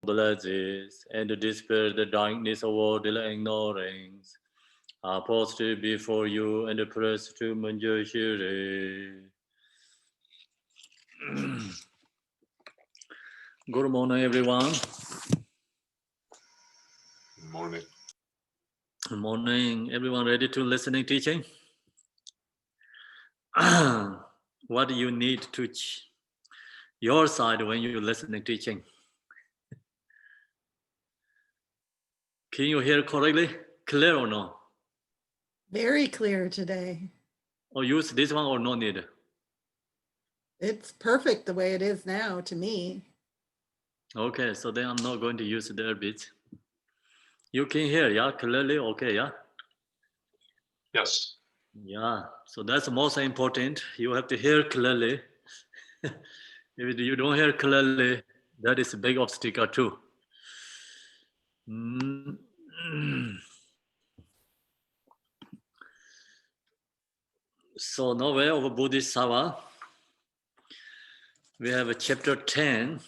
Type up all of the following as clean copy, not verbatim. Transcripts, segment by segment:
blesses and dispel the darkness of worldly ignorance. I posted before you and press to Manjushiri. Good morning, everyone. Good morning. Good morning. Everyone ready to listening teaching? What do you need to your side when you're listening teaching? Can you hear correctly? Clear or no? Very clear today. Or use this one or no need? It's perfect the way it is now to me. Okay, so then I'm not going to use their bits. You can hear, yeah, clearly, okay, yeah? Yes. Yeah, so that's most important. You have to hear clearly. If you don't hear clearly, that is a big obstacle too. So now way of Bodhisattva, we have a chapter 10.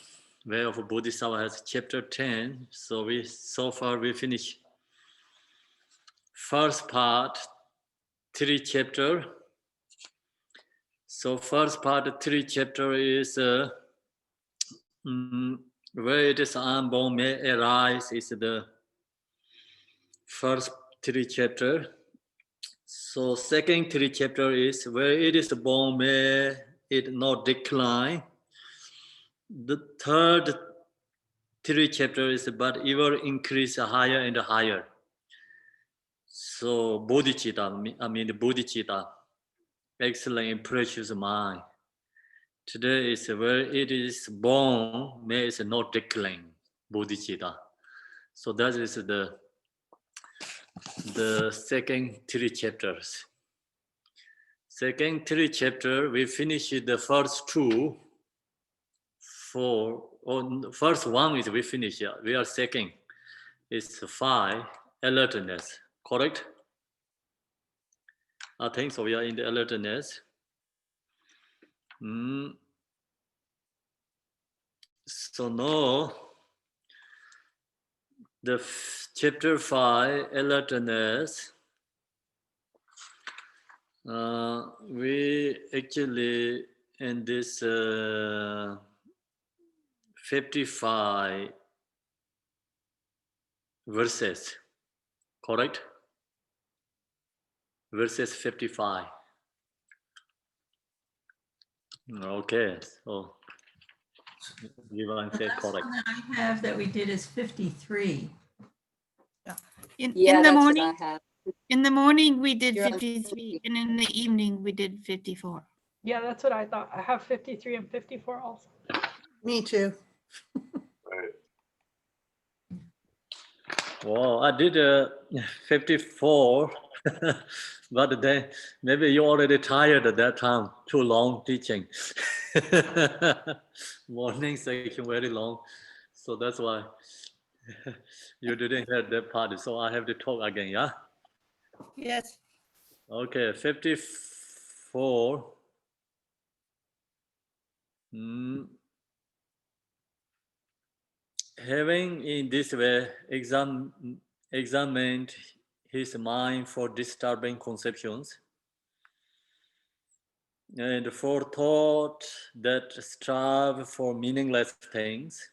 Way of Bodhisattva has chapter 10. So far we finish first part, 3 chapter. So first part, 3 chapter is where it is unborn may arise is the first 3 chapter. So second 3 chapter is where it is born may it not decline. The third 3 chapter is but ever increase higher and higher. So bodhicitta, I mean the bodhicitta, excellent and precious mind. Today is where it is born, may is not decline, bodhicitta. So that is the second 3 chapters. Second 3 chapter, we finish the first 2. First one is we finish. Yeah. We are second. It's 5 alertness. Correct? I think so. We are in the alertness. So now, the chapter 5 alertness. We actually in this 55 verses, correct? Verses 55. Okay, so Vivian said correct. The last one that I have that we did is 53. In Yeah, the that's morning, what I have. in the morning we did You're on 53, and in the evening we did 54. Yeah, that's what I thought. I have 53 and 54 also. Me too. Right. Well, I did 54, but then maybe you already tired at that time. Too long teaching. Morning section very long, so that's why you didn't hear that part. So I have to talk again. Yeah. Yes. Okay, 54. Having in this way examined his mind for disturbing conceptions and for thought that strive for meaningless things,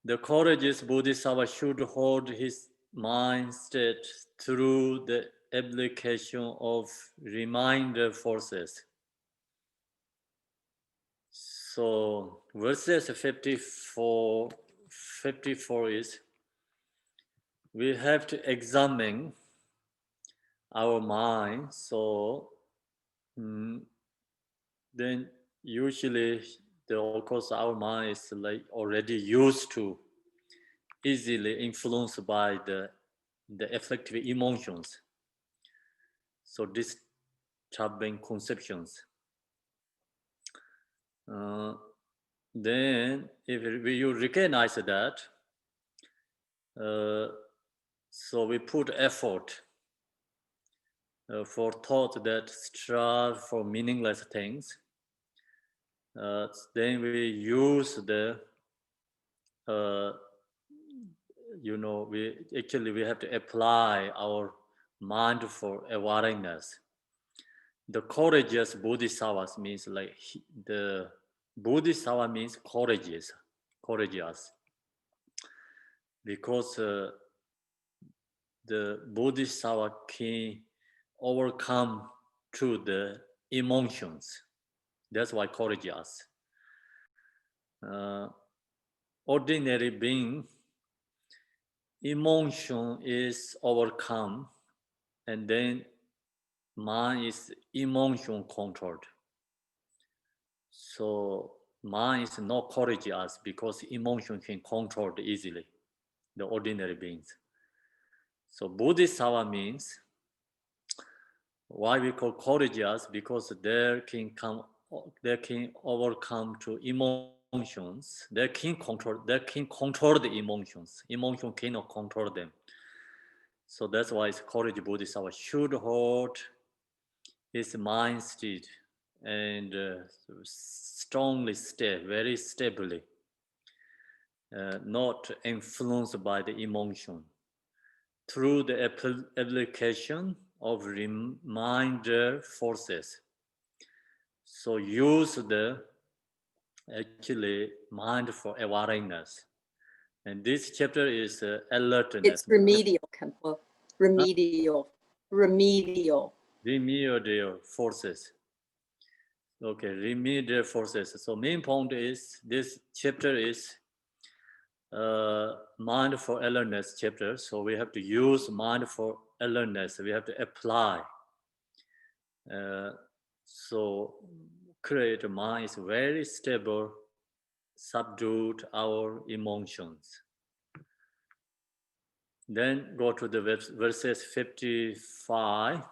the courageous Bodhisattva should hold his mind state through the application of reminder forces. So verses 54 is, we have to examine our mind. So then usually, of course, our mind is like already used to easily influenced by the afflictive emotions. So disturbing conceptions. Then if you recognize that, so we put effort for thought that strive for meaningless things. Then we use the we have to apply our mindful awareness. The courageous bodhisattvas means like the bodhisattva means courageous, because the bodhisattva can overcome through the emotions. That's why courageous. Ordinary being, emotion is overcome, and then mind is emotion controlled. So mind is not courageous because emotion can control easily the ordinary beings. So bodhisattva means, why we call courageous, because they can overcome to emotions. They can control the emotions. Emotion cannot control them. So that's why it's courage bodhisattva should hold his mind steady and strongly stay, very stably, not influenced by the emotion, through the application of reminder forces. So use the actually mindful awareness. And this chapter is alertness. It's remedial, Khenpo. Remedial. Remedial. Remedial forces. Okay, remedial forces. So main point is this chapter is mindful alertness chapter. So we have to use mindful alertness. We have to apply. So create a mind is very stable, subdued our emotions. Then go to the verses 55.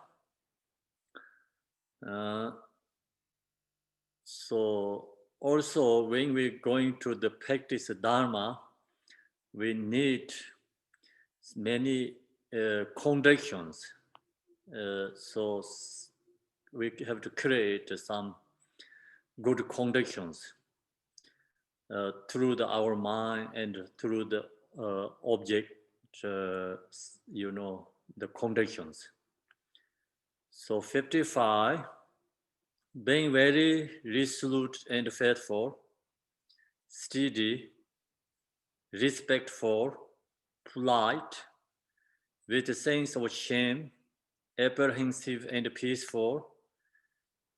So also when we're going to the practice Dharma, we need many conditions. So we have to create some good conditions through our mind and through the object, the conditions. So 55, being very resolute and faithful, steady, respectful, polite, with a sense of shame, apprehensive and peaceful,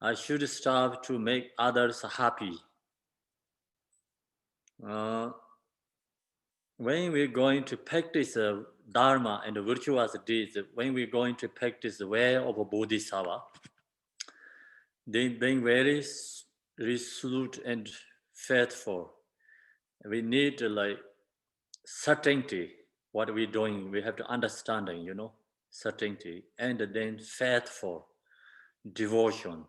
I should strive to make others happy. When we're going to practice Dharma and virtuous deeds, when we're going to practice the way of a Bodhisattva, then being very resolute and faithful, we need certainty what we're doing. We have to understanding, certainty, and then faithful, devotion.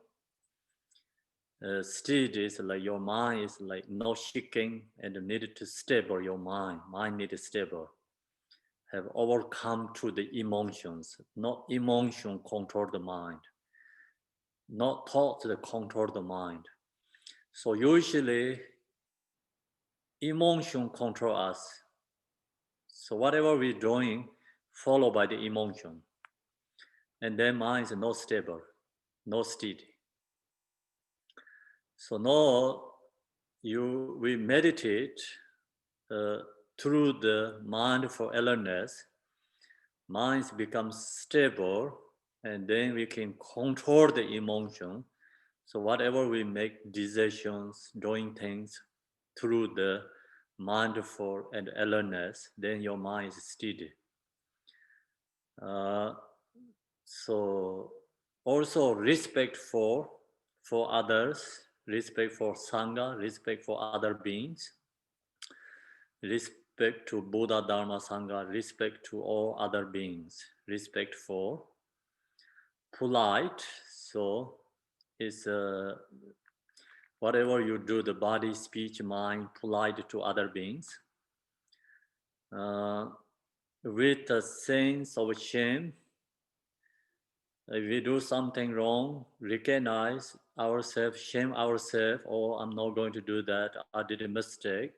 Steady is like your mind is like no shaking and needed to stable your mind. Mind needed stable. Have overcome to the emotions, not emotion control the mind, not thoughts that control the mind. So usually emotion control us. So whatever we're doing, followed by the emotion. And then mind is not stable, not steady. So now we meditate through the mindful alertness. Mind becomes stable, and then we can control the emotion. So whatever we make decisions, doing things through the mindful and alertness, then your mind is steady. So also respect for others, respect for Sangha, respect for other beings, respect to Buddha, Dharma, Sangha, respect to all other beings, respect for polite. So it's whatever you do, the body, speech, mind, polite to other beings. With a sense of shame, if we do something wrong, recognize ourselves, shame ourselves, oh, I'm not going to do that, I did a mistake.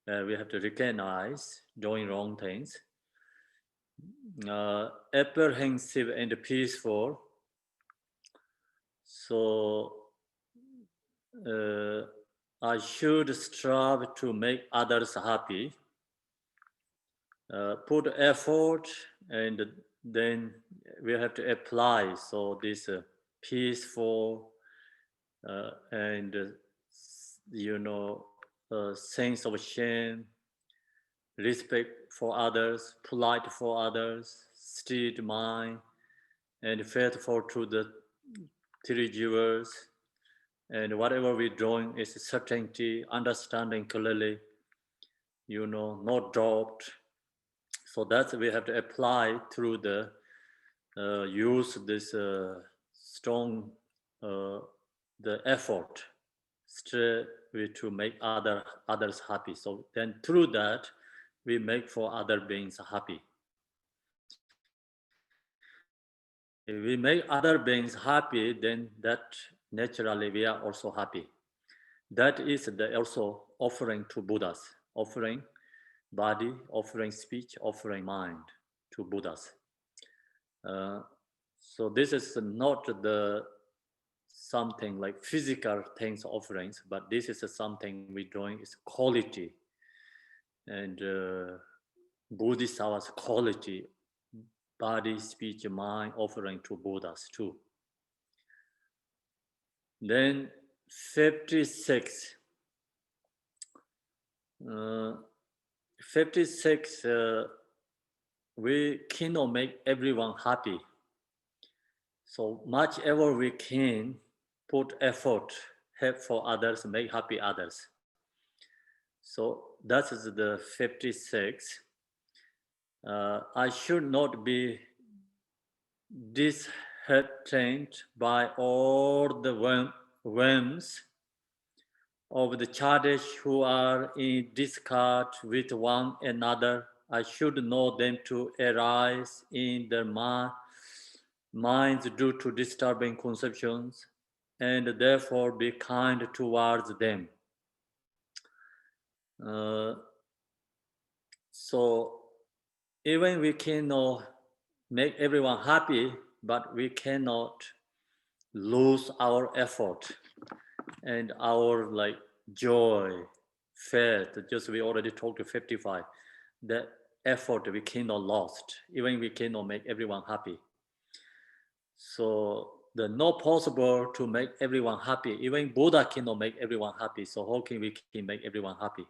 we have to recognize doing wrong things. Apprehensive and peaceful. So I should strive to make others happy. Put effort, and then we have to apply. So this peaceful and sense of shame, respect for others, polite for others, steady mind, and faithful to the three jewels. And whatever we're doing is certainty, understanding clearly, not doubt. So that's we have to apply through the use this strong the effort straight to make others happy. So then through that we make for other beings happy. If we make other beings happy, then that naturally we are also happy. That is also offering to Buddhas, offering body, offering speech, offering mind to Buddhas. So this is not the something like physical things offerings, but this is something we're doing is quality, and Bodhisattva's quality, body, speech, mind, offering to Buddhas too. Then 56. 56, we cannot make everyone happy. So much ever we can put effort, help for others, make happy others. So that is the 56. I should not be disheartened by all the whims of the childish who are in discord with one another. I should know them to arise in their minds due to disturbing conceptions, and therefore be kind towards them. So even we cannot make everyone happy, but we cannot lose our effort and our joy, faith. Just we already talked to 55. The effort we cannot lost, even we cannot make everyone happy. So the not possible to make everyone happy. Even Buddha cannot make everyone happy. So how can we make everyone happy?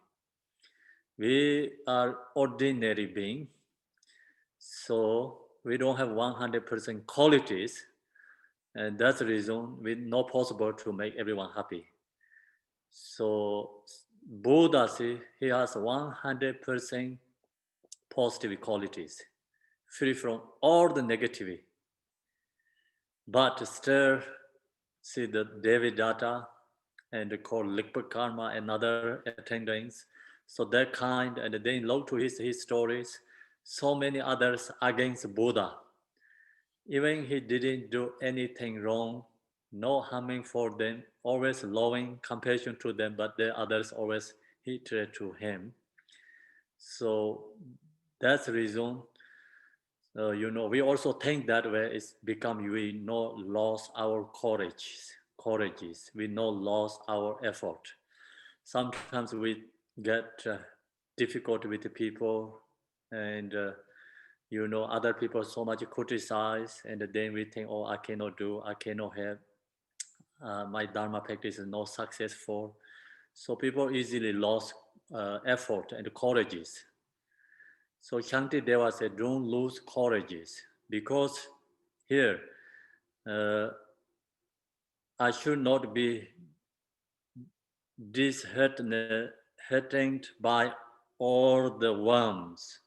We are ordinary being, so we don't have 100% qualities, and that's the reason it's not possible to make everyone happy. So Buddha, he has 100% positive qualities, free from all the negativity. But still, see the Devadatta and called Likpa Karma and other attendings. So that kind, and then look to his stories, so many others against Buddha. Even he didn't do anything wrong, no harming for them, always loving compassion to them, but the others always hatred to him. So that's the reason, we also think that way it's become we no lost our courages, we no lost our effort. Sometimes we get difficult with the people, and other people so much criticize, and then we think, oh, I cannot help, my Dharma practice is not successful. So people easily lost effort and courages. So Shantideva said, don't lose courages, because here I should not be disheartened by all the worms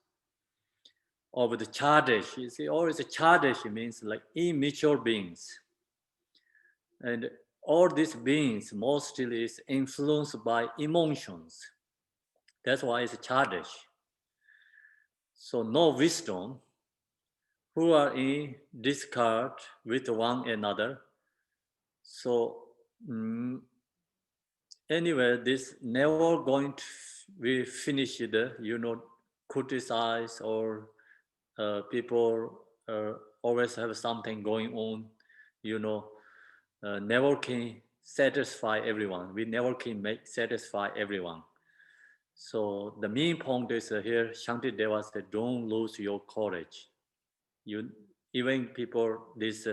of the childish. You see, always childish means like immature beings. And all these beings mostly is influenced by emotions. That's why it's childish. So no wisdom, who are in discord with one another. So anyway, this never going to we finish the, criticize or people always have something going on, never can satisfy everyone. We never can satisfy everyone. So the main point is here, Shantideva said, don't lose your courage. Even people, these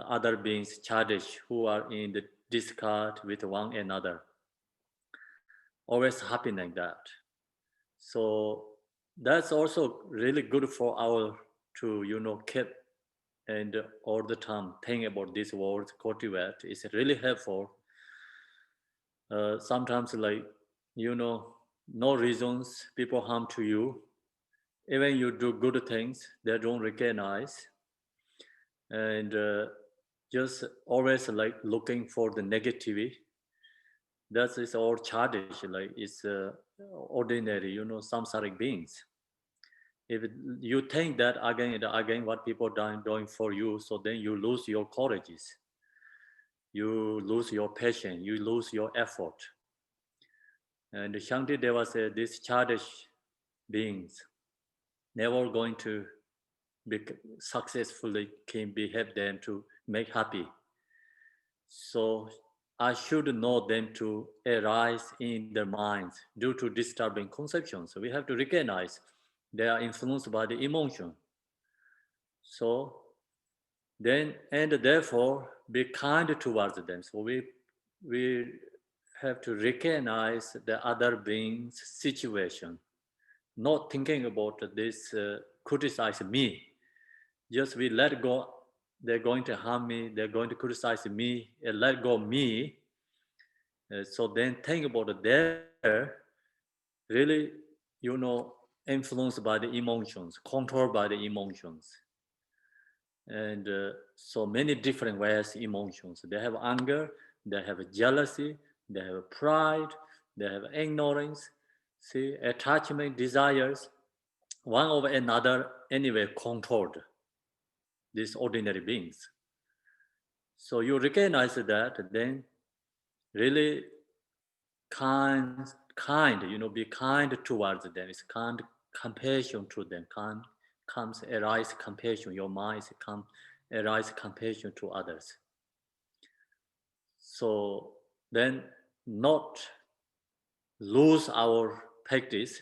other beings, childish, who are in the discard with one another, always happen like that. So that's also really good for our to keep and all the time think about these words, cultivate. It's really helpful. Sometimes like no reasons people harm to you. Even you do good things, they don't recognize, and just always like looking for the negativity. That is all childish, like it's ordinary, samsaric beings. If you think that again and again what people are doing for you, so then you lose your courages, you lose your passion, you lose your effort. And Shantideva said these childish beings never going to be successfully can be help them to make happy. So I should know them to arise in their minds due to disturbing conceptions. So we have to recognize they are influenced by the emotion. So then, and therefore be kind towards them. So we have to recognize the other being's situation, not thinking about this criticize me. Just we let go, they're going to harm me, they're going to criticize me, and let go me. So then think about their really, influenced by the emotions, controlled by the emotions. And so many different ways emotions. They have anger, they have jealousy, they have pride, they have ignorance, see, attachment, desires, one over another anyway controlled these ordinary beings. So you recognize that, then really kind, be kind towards them. It's kind compassion to them. Comes arise compassion. Your mind come arise compassion to others. So then not lose our practice.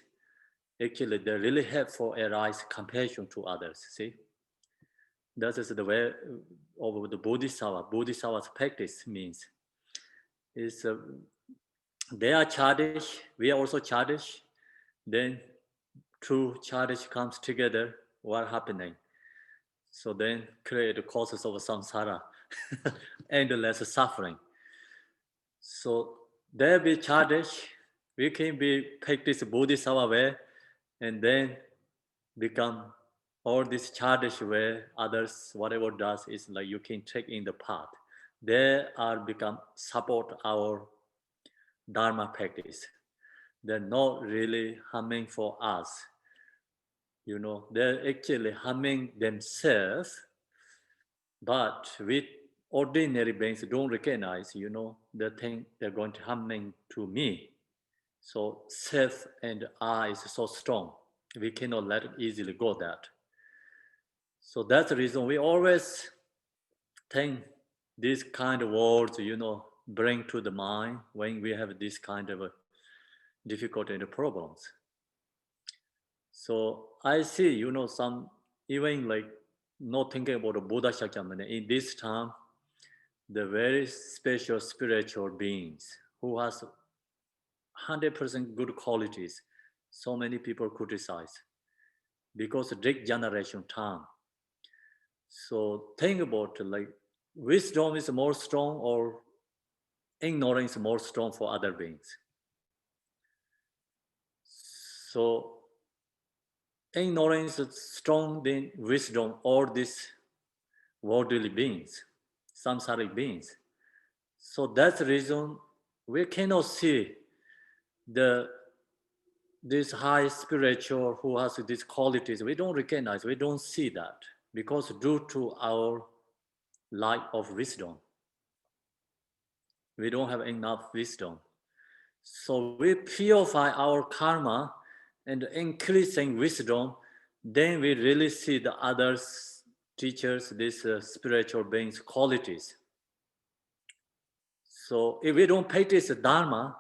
Actually, they really help for arise compassion to others. See, that is the way of the Bodhisattva. Bodhisattva's practice means is they are childish. We are also childish. Then two childish comes together. What happening? So then create the causes of samsara, endless suffering. So there be childish, we can be practice Bodhisattva way, and then become all this childish way. Others, whatever does is like you can take in the path. They are become support our Dharma practice. They're not really harming for us. They're actually harming themselves, but with ordinary beings don't recognize, they think they're going to harming to me. So self and I is so strong. We cannot let it easily go that. So that's the reason we always think these kind of words, bring to the mind when we have this kind of difficulty and problems. So I see, some even like not thinking about the Buddha Shakyamuni in this time, the very special spiritual beings who has 100% good qualities. So many people criticize because of this generation time. So think about like wisdom is more strong or ignorance is more strong for other beings. So ignorance is strong than wisdom, all these worldly beings, samsaric beings. So that's the reason we cannot see this high spiritual who has these qualities. We don't recognize, we don't see that because due to our lack of wisdom. We don't have enough wisdom. So we purify our karma and increasing wisdom, then we really see the others, teachers, these spiritual beings' qualities. So if we don't practice Dharma,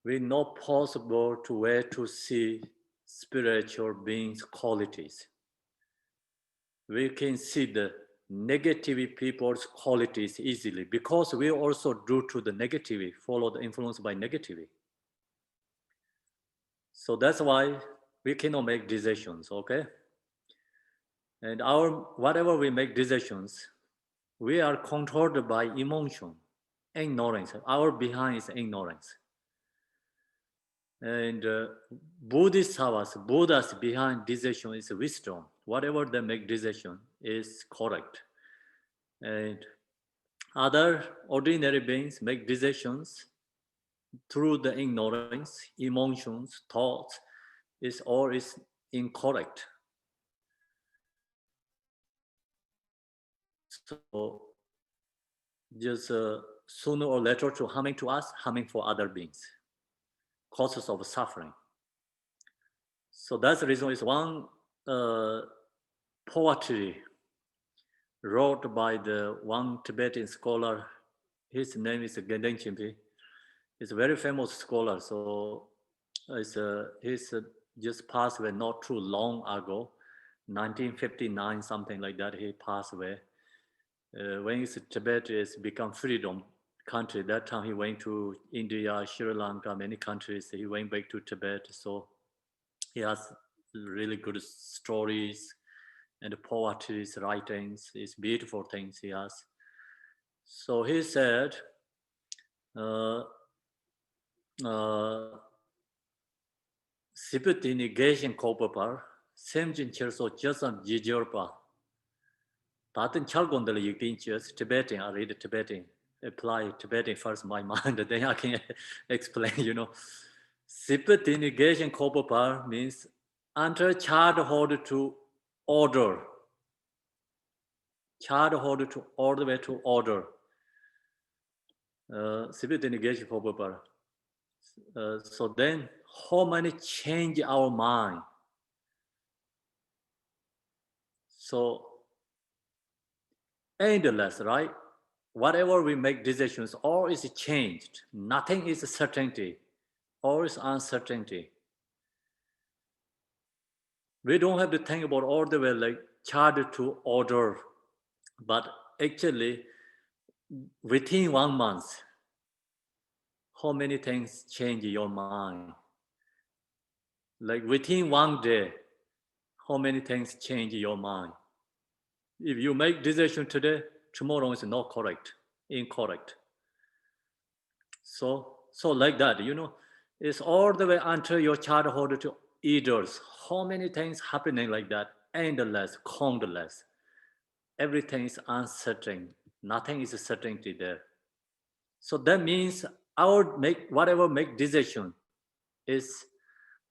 we not possible to where to see spiritual beings' qualities. We can see the negative people's qualities easily because we also due to the negativity, follow the influence by negativity. So that's why we cannot make decisions, okay? And whatever we make decisions, we are controlled by emotion, ignorance. Our behind is ignorance. And Buddha's behind decision is wisdom. Whatever they make decision is correct. And other ordinary beings make decisions through the ignorance, emotions, thoughts, is all is incorrect. So just sooner or later to harming to us, harming for other beings, causes of suffering. So that's the reason is one poetry wrote by the one Tibetan scholar. His name is Gendeng Chimpi. He's a very famous scholar. So he's just passed away not too long ago, 1959, something like that. He passed away. When Tibet is become freedom country, that time he went to India, Sri Lanka, many countries. He went back to Tibet. So he has really good stories and poetry, writings. It's beautiful things he has. So he said, Sipiti negation kopapar, semjin cherso jasam jijorpa. Tatin chalgondel yiktin chers, Tibetan, I read Tibetan, apply Tibetan first my mind, then I can explain, you know. Sipiti negation kopapar means enter childhood to order. Childhood to all the way to order. Sipiti negation kopapar. So then, how many change our mind? So, endless, right? Whatever we make decisions, all is changed. Nothing is certainty. All is uncertainty. We don't have to think about all the way like child to order, but actually, within 1 month, how many things change your mind? Like within 1 day, how many things change your mind? If you make decision today, tomorrow is not correct, incorrect. So like that, you know, it's all the way until your childhood to eaters. How many things happening like that? Endless, countless. Everything is uncertain. Nothing is a certainty there. So that means our whatever make decision is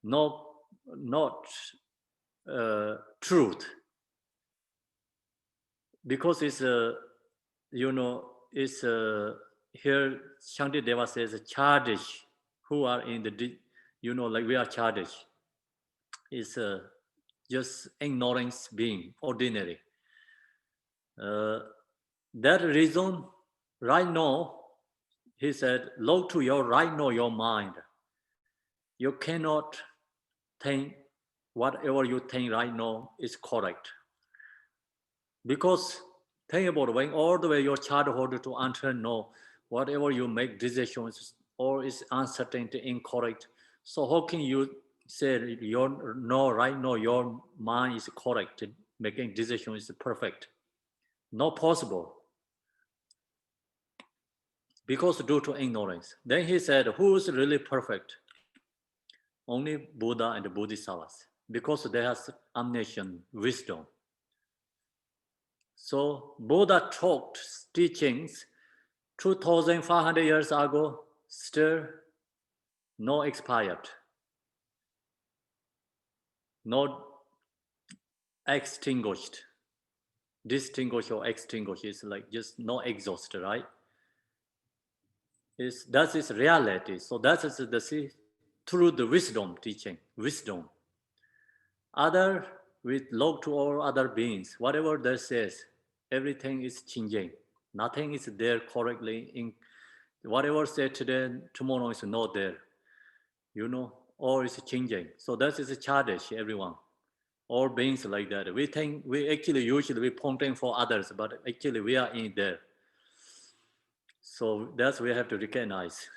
not truth. Because it's you know, it's here Shantideva says childish, who are in the, you know, like we are childish. It's just ignorance being ordinary. That reason, right now, he said, look to your right now, your mind. You cannot think whatever you think right now is correct. Because think about when all the way your childhood to until now, whatever you make decisions or is uncertainty, incorrect. So how can you say right now your mind is correct, making decisions is perfect? Not possible. Because due to ignorance. Then he said, who is really perfect? Only Buddha and the Bodhisattvas. Because they have omniscient wisdom. So Buddha taught teachings 2,500 years ago, still no expired, not extinguished. Distinguished or extinguished is like just no exhausted, right? that is reality. So that is the through the wisdom teaching, wisdom. Other with love to all other beings, whatever that says, everything is changing. Nothing is there correctly. In whatever said today, tomorrow is not there. You know, all is changing. So that is childish, everyone. All beings like that. We think we actually usually pointing for others, but actually we are in there. So that's we have to recognize.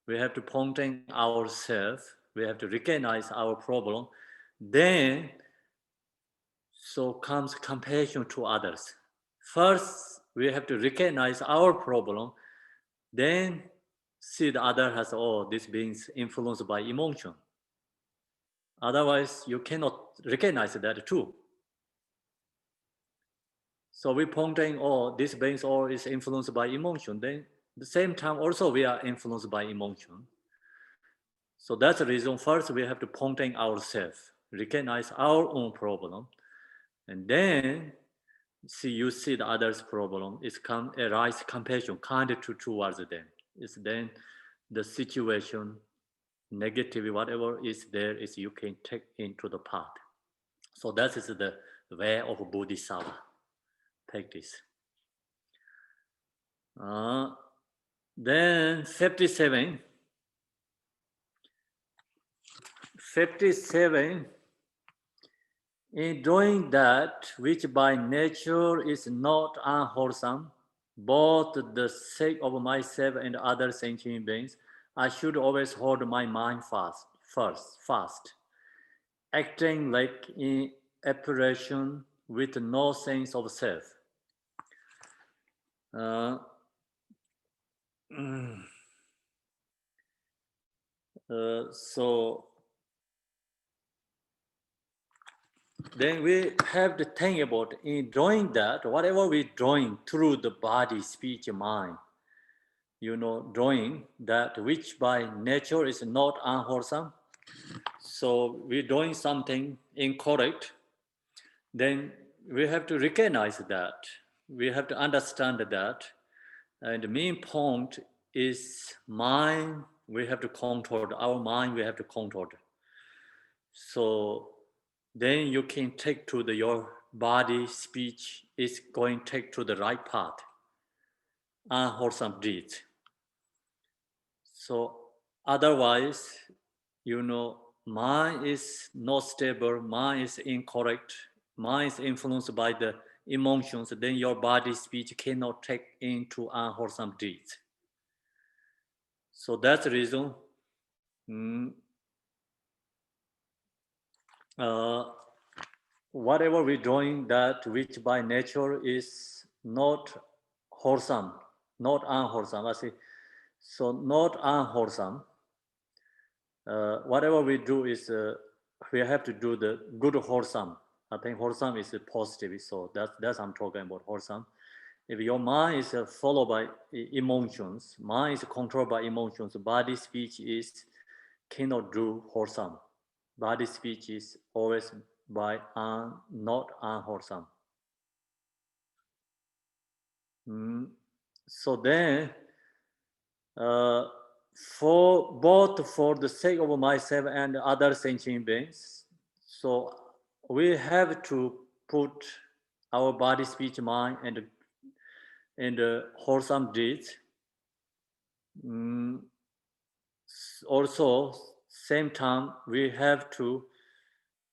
We have to pointing ourselves. We have to recognize our problem. Then, so comes compassion to others. First, we have to recognize our problem. Then, see the other has, oh, this being's influenced by emotion. Otherwise, you cannot recognize that too. So we pointing, oh, this being all is influenced by emotion. Then, at the same time, also we are influenced by emotion. So that's the reason. First, we have to pointing ourselves, recognize our own problem, and then you see the other's problem. It's arise compassion, kind towards them. It's then the situation, negative, whatever is there, is you can take into the path. So that is the way of Bodhisattva practice. Then 57. 57, in doing that which by nature is not unwholesome, both the sake of myself and other sentient beings, I should always hold my mind fast, acting like in apparition with no sense of self. So then we have to think about in drawing that, whatever we're drawing through the body, speech, mind, you know, drawing that which by nature is not unwholesome. So we're doing something incorrect. Then we have to recognize that. We have to understand that. And the main point is mind, we have to control our mind, we have to control. So then you can take to your body, speech is going to take to the right path, unwholesome deeds. So otherwise, you know, mind is not stable, mind is incorrect, mind is influenced by the emotions, then your body, speech cannot take into unwholesome deeds. So that's the reason. Whatever we're doing, that which by nature is not wholesome, not unwholesome. I say, so not unwholesome. Whatever we do is we have to do the good wholesome. I think wholesome is positive, so that's I'm talking about wholesome. If your mind is followed by emotions, mind is controlled by emotions, body speech cannot do wholesome. Body speech is always by not unwholesome. So then, for the sake of myself and other sentient beings, so we have to put our body, speech, mind, and wholesome deeds. Also, same time, we have to,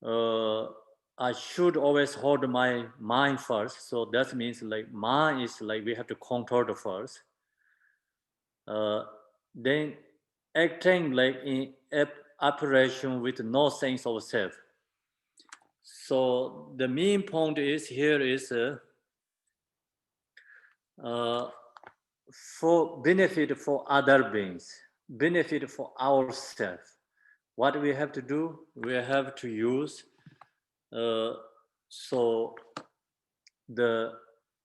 I should always hold my mind first. So that means like mind is like we have to control the first. Then acting like in operation with no sense of self. So the main point is here is for benefit for other beings, benefit for ourselves. What we have to do, we have to use so the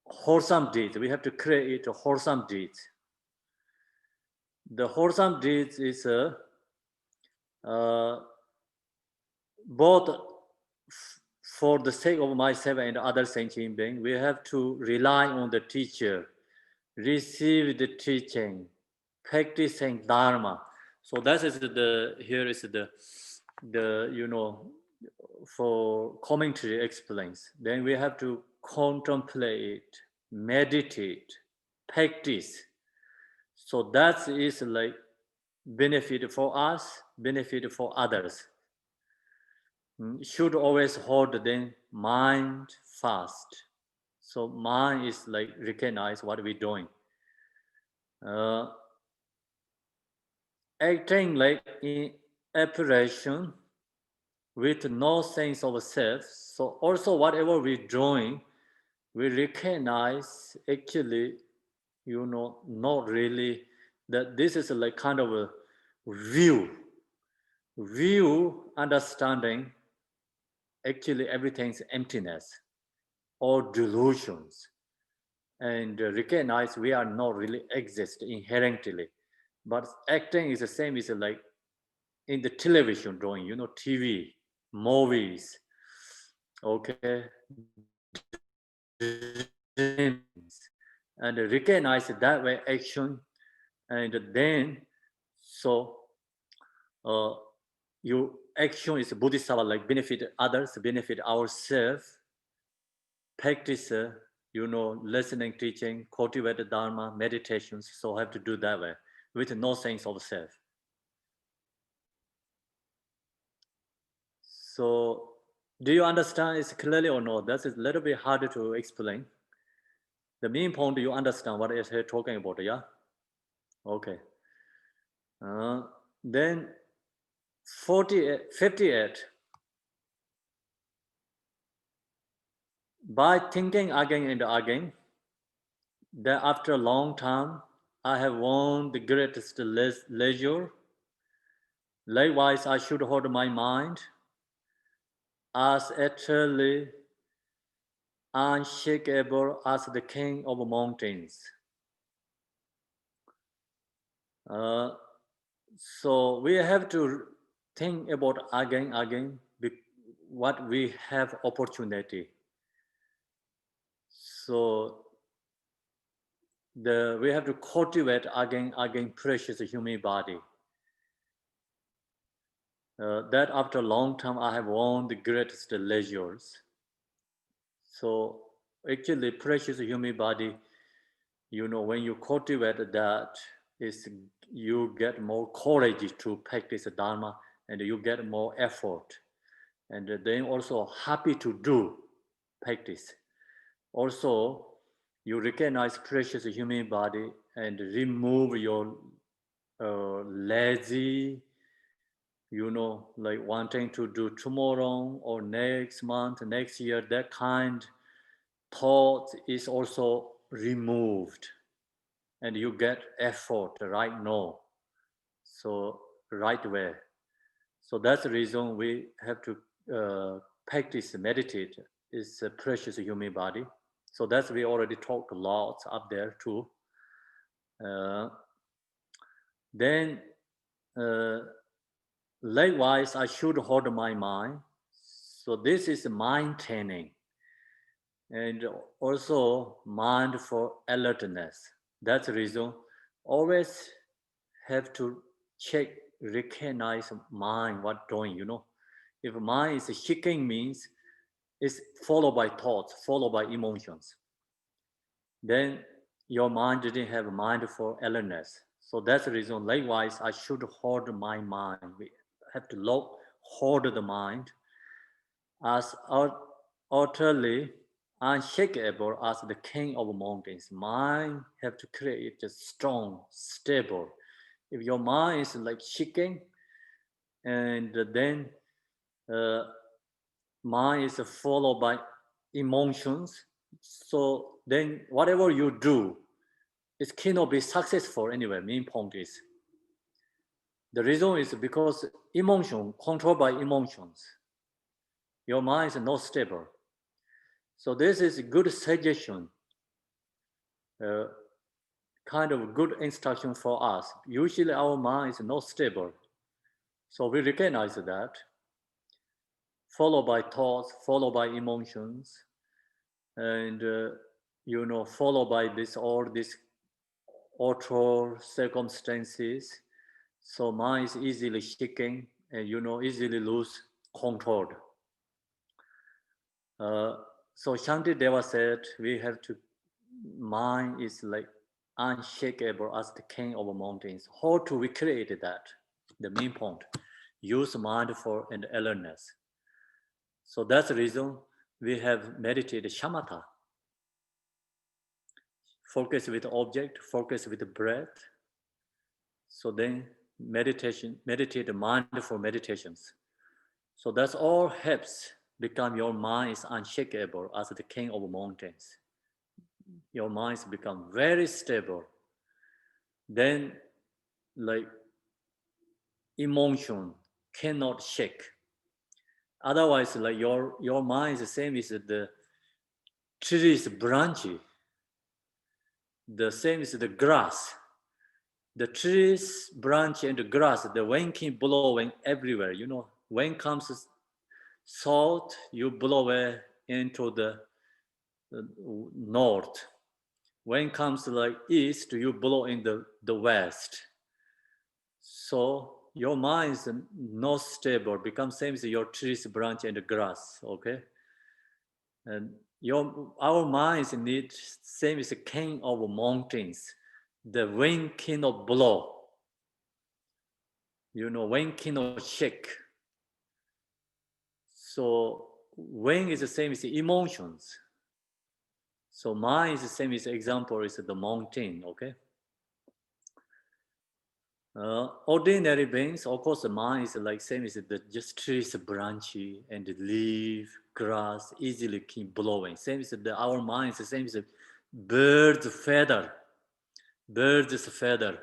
wholesome deeds. We have to create a wholesome deeds. The wholesome deeds is both for the sake of myself and other sentient beings. We have to rely on the teacher, receive the teaching, practicing Dharma. So that is here is the for commentary explains. Then we have to contemplate, meditate, practice. So that is like benefit for us, benefit for others. Should always hold the mind fast. So mind is like recognize what we're doing. Acting like in operation with no sense of self. So also whatever we're doing, we recognize actually, not really that this is like kind of a view understanding actually everything's emptiness or delusions, and recognize we are not really exist inherently, but acting is the same as like in the television drawing, TV, movies, okay, and recognize that way action, and then so your action is Bodhisattva, like benefit others, benefit ourselves, practice, listening, teaching, cultivate the Dharma, meditations. So have to do that way with no sense of self. So do you understand it clearly or not? That's a little bit harder to explain. The main point, you understand what is here talking about, yeah? Okay. Then 58. By thinking again and again, that after a long time, I have won the greatest leisure. Likewise, I should hold my mind as eternally unshakable as the king of mountains. So we have to think about again what we have opportunity. So we have to cultivate again precious human body. That after a long time I have won the greatest leisures. So actually precious human body, when you cultivate that, you get more courage to practice Dharma, and you get more effort, and then also happy to do practice. Also, you recognize precious human body and remove your lazy, like wanting to do tomorrow or next month, next year, that kind thought is also removed, and you get effort right now. So right way. So that's the reason we have to practice, meditate, is a precious human body. So that's, we already talked a lot up there too. Then likewise, I should hold my mind. So this is mind training, and also mind for alertness. That's the reason always have to check, recognize mind, what doing, If mind is shaking, means it's followed by thoughts, followed by emotions. Then your mind didn't have mindful alertness. So that's the reason, likewise, I should hold my mind. We have to hold the mind as utterly unshakable as the king of mountains. Mind have to create a strong, stable. If your mind is like shaking, and then mind is followed by emotions, so then whatever you do, it cannot be successful anyway. Main point is, the reason is because emotion, controlled by emotions, your mind is not stable. So this is a good suggestion, kind of good instruction for us. Usually our mind is not stable. So we recognize that, followed by thoughts, followed by emotions, and followed by all this altered circumstances. So mind is easily shaking and easily lose control. So Shantideva said we have to, mind is like unshakable as the king of mountains. How to recreate that? The main point. Use mindful and alertness. So that's the reason we have meditated shamatha. Focus with the object, focus with the breath. So then meditate mindful meditations. So that's all helps become your mind is unshakable as the king of mountains. Your minds become very stable. Then like emotion cannot shake. Otherwise, like your mind is the same as the tree's branch. The same as the grass. The trees, branch, and the grass, the wind keep blowing everywhere. When comes south, you blow it into the north. When comes like east, you blow in the west. So your mind is not stable, becomes same as your trees, branch, and the grass. Okay, and our minds need same as the king of mountains. The wind cannot blow. Wind cannot shake. So wind is the same as the emotions. So mind is the same as the example is the mountain. Okay. Ordinary beings, of course, the mind is like same as the just trees, branchy, and the leaf, grass, easily keep blowing. Same as our mind is the same as a bird's feather. Bird's feather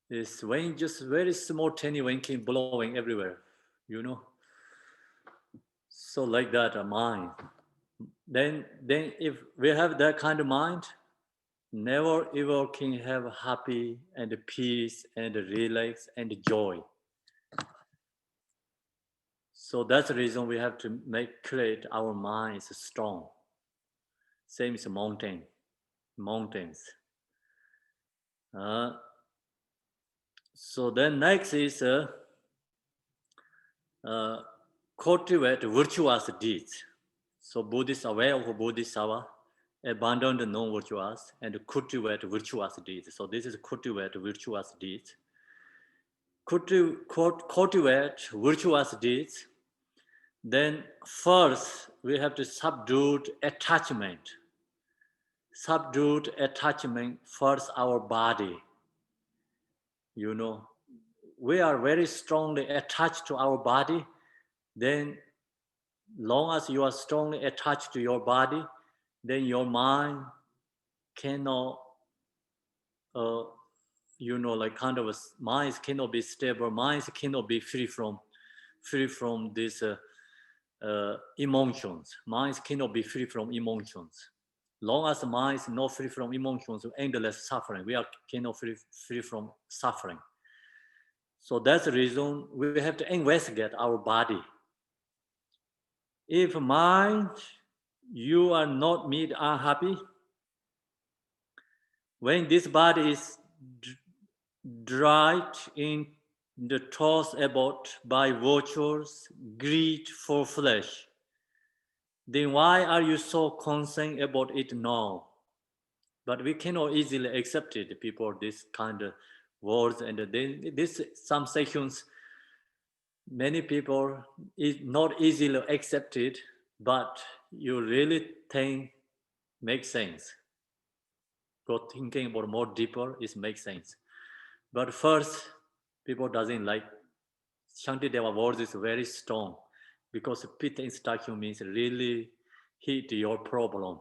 is when just very small, tiny wind keep blowing everywhere. So like that, a mind. Then if we have that kind of mind, never ever can have happy and peace and relax and joy. So that's the reason we have to create our minds strong. Same as mountains. So then next is cultivate virtuous deeds. So Buddhists are aware of Bodhisattva, abandon the non-virtuous, and cultivate virtuous deeds. So this is cultivate virtuous deeds. Cultivate virtuous deeds. Then first, we have to subdue attachment. Subdue attachment first our body. We are very strongly attached to our body. Then long as you are strongly attached to your body, then your mind cannot, minds cannot be stable. Minds cannot be free from these emotions. Minds cannot be free from emotions. Long as the mind is not free from emotions, endless suffering. We cannot free from suffering. So that's the reason we have to investigate our body. If mind, you are not made unhappy, when this body is dried in the thoughts about by virtues, greed for flesh, then why are you so concerned about it now? But we cannot easily accept it, people, this kind of words. And this some sections, many people is not easily accepted, but you really think makes sense. Go thinking about more deeper, it makes sense. But first, people doesn't like Shantideva words is very strong because Pitta instruction means really hit your problem.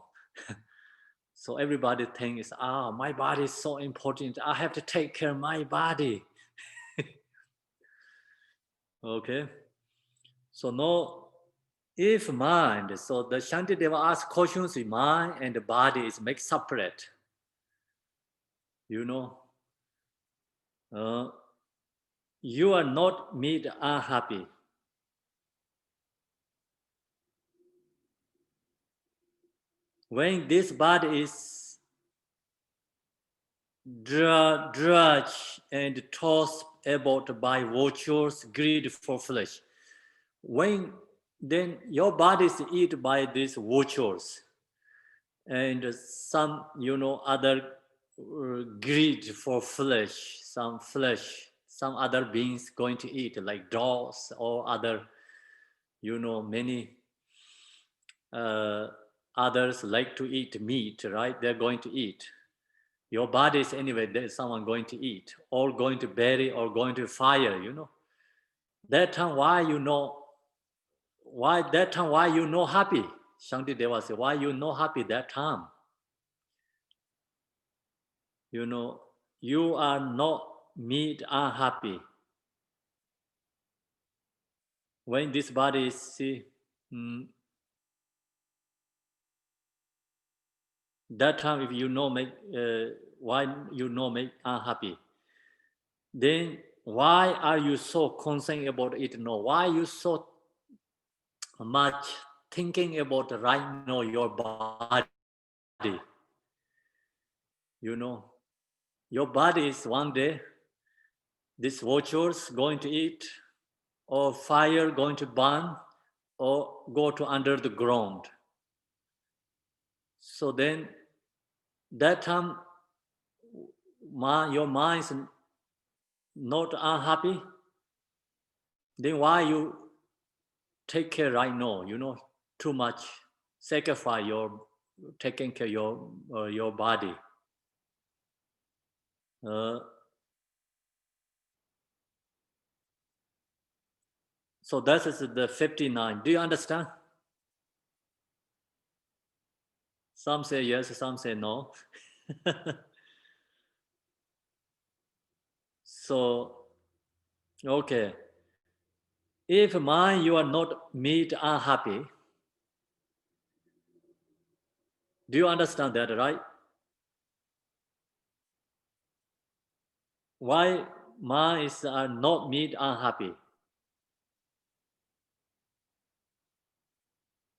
So everybody thinks, my body is so important. I have to take care of my body. Okay. So no, if mind, so the Shantideva asks questions in mind and the body is made separate. You are not made unhappy. When this body is drudge and tossed about by vultures, greed for flesh. When then your body is eaten by these vultures and some, other greed for flesh, some other beings going to eat like dogs or other, many others like to eat meat, right? They're going to eat. Your body is anyway, there's someone going to eat or going to bury or going to fire, That time why happy? Shantideva said, why you happy that time? You are not made unhappy. When this body is, see, that time if why make unhappy, then why are you so concerned about it? No, why you so much thinking about right now your body? Your body is one day these vultures going to eat, or fire going to burn, or go to under the ground. So then that time your mind is not unhappy, then why you take care right now, too much sacrifice taking care your body. So that is the 59. Do you understand? Some say yes, some say no. So, okay. If mind you are not made unhappy, do you understand that, right? Why mind is not made unhappy?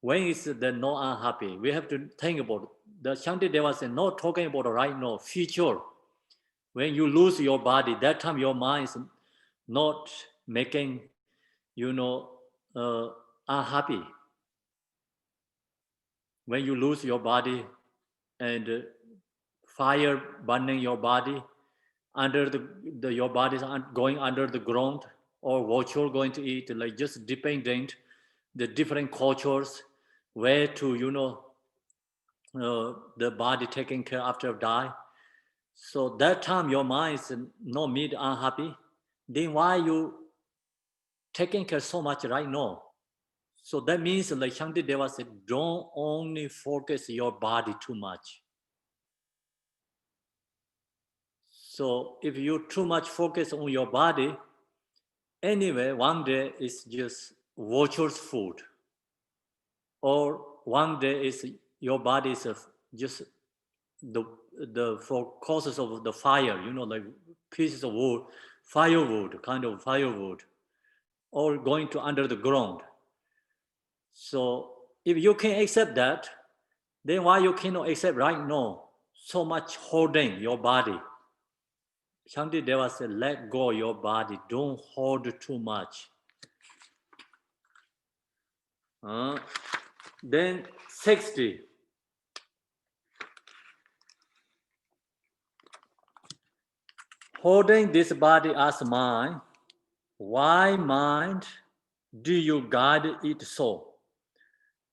When is the not unhappy? We have to think about it. The Shantideva said, not talking about right now, future. When you lose your body, that time your mind is not making, unhappy. When you lose your body and fire burning your body, under your body is going under the ground, or vulture going to eat, like just dependent the different cultures where to the body taken care after die. So that time your mind is not made unhappy, then why you taking care so much right now? So that means, like Shantideva said, don't only focus your body too much. So if you too much focus on your body, anyway, one day it's just vulture's food. Or one day is your body is just the for causes of the fire, like pieces of wood, firewood, kind of firewood, or going to under the ground. So if you can accept that, then why you cannot accept right now so much holding your body? Shantideva said, let go your body, don't hold too much. Then 60. Holding this body as mine, why mind do you guide it so?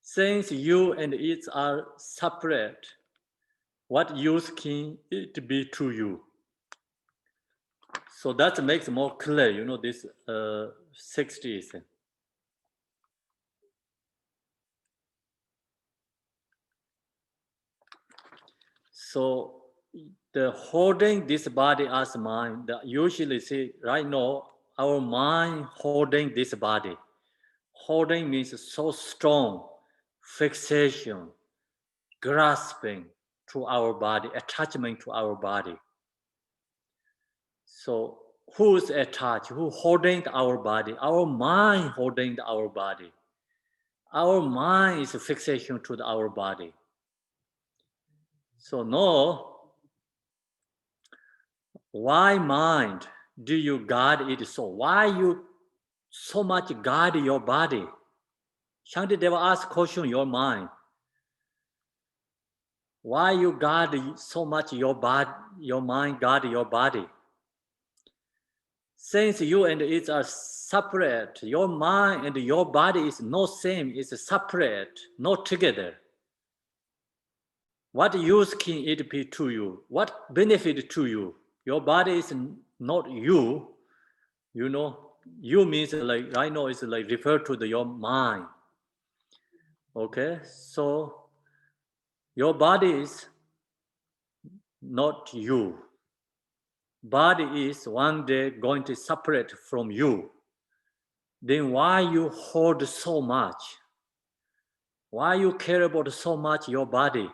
Since you and it are separate, what use can it be to you? So that makes more clear, this 60s. So the holding this body as mine, usually see right now, our mind holding this body. Holding means so strong, fixation, grasping to our body, attachment to our body. So who's attached? Who holding our body? Our mind holding our body. Our mind is a fixation to our body. So no, why mind do you guard it so? Why you so much guard your body? Shantideva asked question your mind. Why you guard so much your body, your mind guard your body? Since you and it are separate, your mind and your body is not same, it's separate, not together. What use can it be to you? What benefit to you? Your body is not you. You know, you means like right now is like refer to your mind. Okay, so your body is not you. Body is one day going to separate from you. Then why you hold so much? Why you care about so much your body?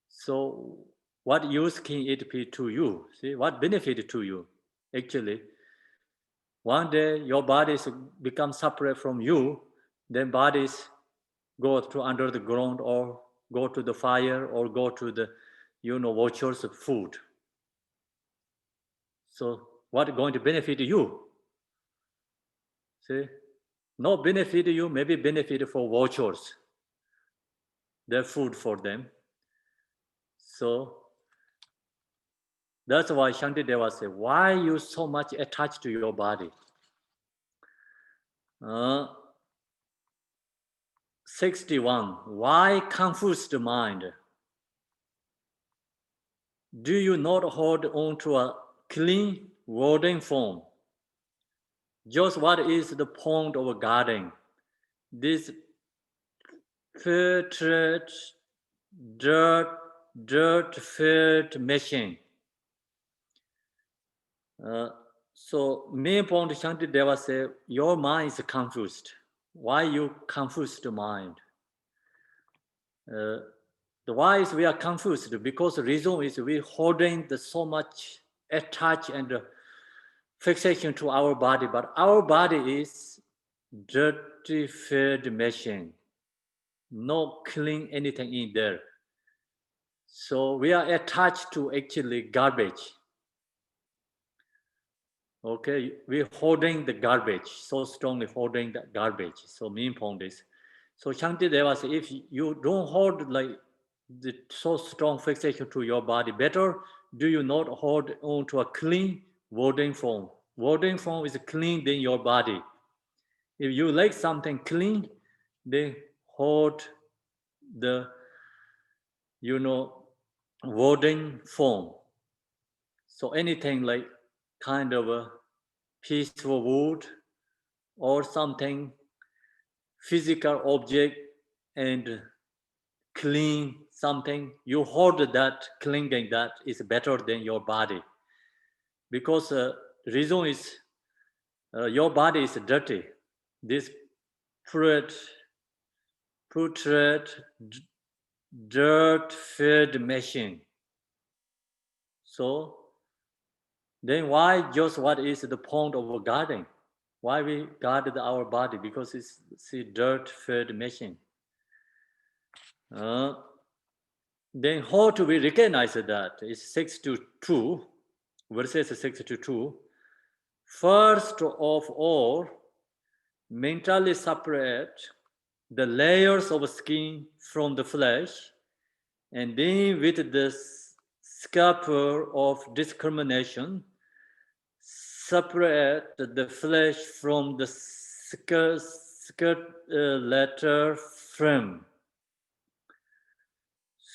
So what use can it be to you? See, what benefit to you? Actually, one day your bodies become separate from you, then bodies go to under the ground or go to the fire or go to the, vultures of food. So what is going to benefit you? See, no benefit you, maybe benefit for vultures. Their food for them. So that's why Shantideva said, why you so much attached to your body? 61, why confuse the mind? Do you not hold on to a clean, wooden form? Just what is the point of guarding? This filtered, dirt-filled machine. So main point Shantideva said, your mind is confused. Why you confuse the mind? The why is we are confused? Because the reason is we holding so much attach and fixation to our body, but our body is dirty filled machine. No clean anything in there. So we are attached to actually garbage. Okay, we're holding the garbage, so strongly holding the garbage. So main point is, so Shantideva says, if you don't hold like the so strong fixation to your body, better do you not hold on to a clean wooden form. Wooden form is clean than your body. If you like something clean, then hold the, wooden form. So anything like kind of a peaceful wood or something physical object and clean something, you hold that, clinging that is better than your body. Because reason is your body is dirty. This putrid, dirt-filled machine. So then why just what is the point of guarding? Why we guarded our body? Because it's dirt-filled machine. Then how do we recognize that? It's 6-2, verses 6-2. First of all, mentally separate the layers of skin from the flesh, and then with the scalpel of discrimination, separate the flesh from the skeletal frame.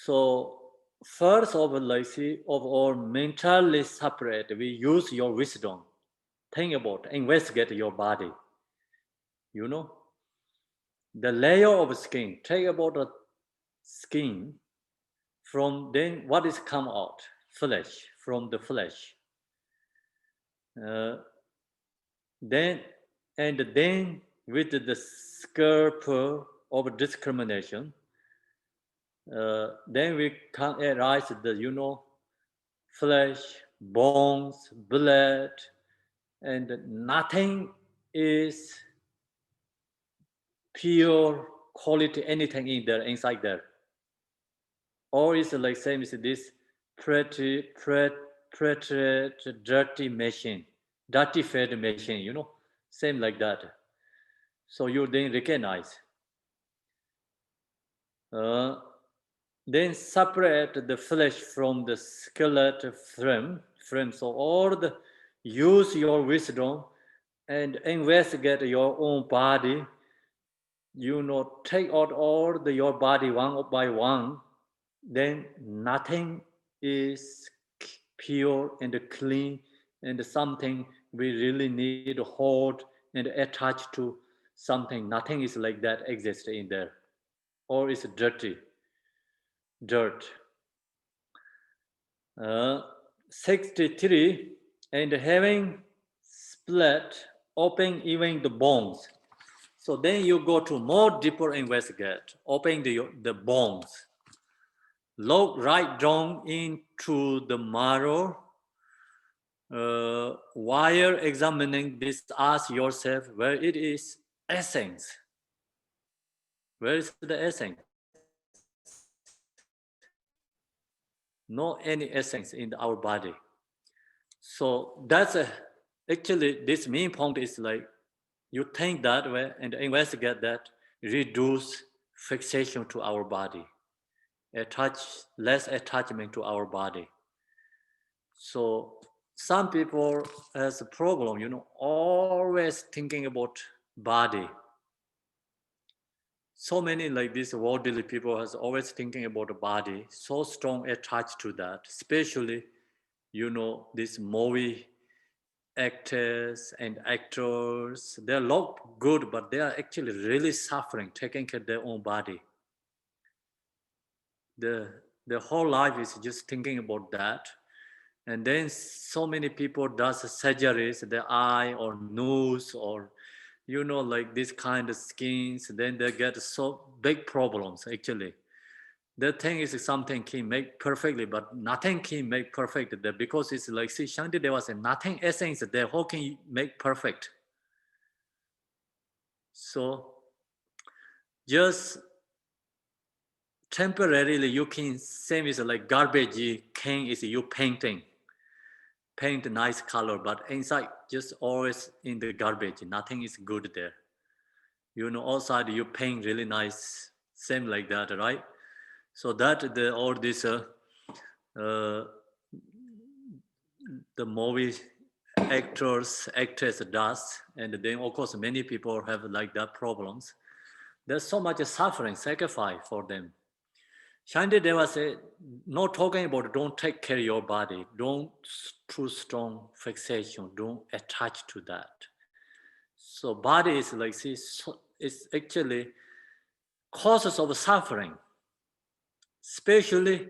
So first of all, mentally separate, we use your wisdom. Think about, investigate your body. The layer of skin, think about the skin, from then what is come out? Flesh, from the flesh. Then with the scalpel of discrimination, then we can arise the, flesh, bones, blood, and nothing is pure quality, anything in there, inside there. Or is like same as this pretty dirty machine, dirty fed machine, you know, same like that. So you then recognize. Then separate the flesh from the skeletal frame. So all the use your wisdom and investigate your own body. You know, take out all your body one by one. Then nothing is pure and clean, and something we really need to hold and attach to something. Nothing is like that exists in there, or it's dirty, dirt. 63, and having split open even the bones. So then you go to more deeper investigate, open the bones. Look right down into the marrow. While examining this, ask yourself where it is essence. Where is the essence? No any essence in our body. So that's actually this main point is like you think that way and investigate that, reduce fixation to our body, less attachment to our body. So some people has a problem, you know, always thinking about body. So many like this worldly people has always thinking about the body, so strong attached to that, especially, you know, this movie actors and actors, they look good, but they are actually really suffering, taking care of their own body. The whole life is just thinking about that. And then so many people does surgeries, the eye or nose or, you know, like this kind of skins, then they get so big problems actually. The thing is something can make perfectly, but nothing can make perfect there because it's like, see, Shantideva said, nothing essence there, how can you make perfect? So just temporarily you can, same as like garbage can is you paint nice color, but inside just always in the garbage, nothing is good there. You know, outside you paint really nice, same like that, right? So that all this the movie actors, actress does, and then of course many people have like that problems. There's so much suffering, sacrifice for them. Shantideva said, not talking about don't take care of your body, don't too strong fixation, don't attach to that. So body is like, see, so it's actually causes of suffering, especially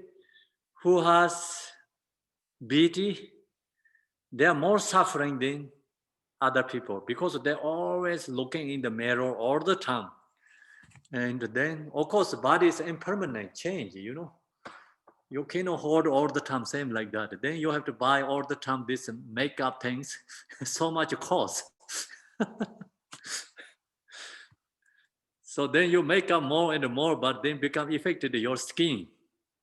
who has BT, they are more suffering than other people because they're always looking in the mirror all the time. And then, of course, the body is impermanent change, you know. You cannot hold all the time same like that. Then you have to buy all the time this makeup things, so much cost. So then you make up more and more, but then become affected your skin.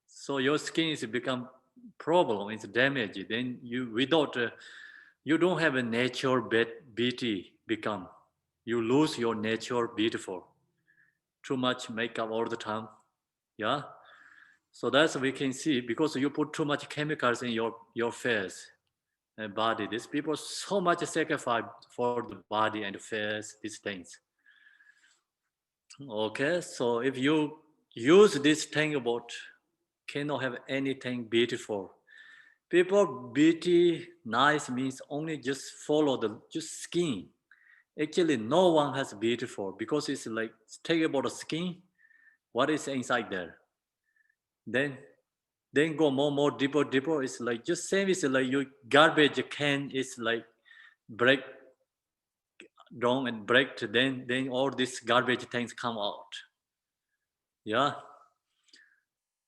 So your skin is become problem, it's damaged. Then you without you don't have a natural beauty become. You lose your natural beautiful. Too much makeup all the time, yeah. So that's we can see because you put too much chemicals in your face and body. These people so much sacrifice for the body and face these things. Okay, so if you use this thing about cannot have anything beautiful. People beauty nice means only just follow the just skin. Actually, no one has beautiful because it's like take about the skin. What is inside there? Then go more deeper. It's like just same as like your garbage can is like break down and break. Then all these garbage things come out. Yeah.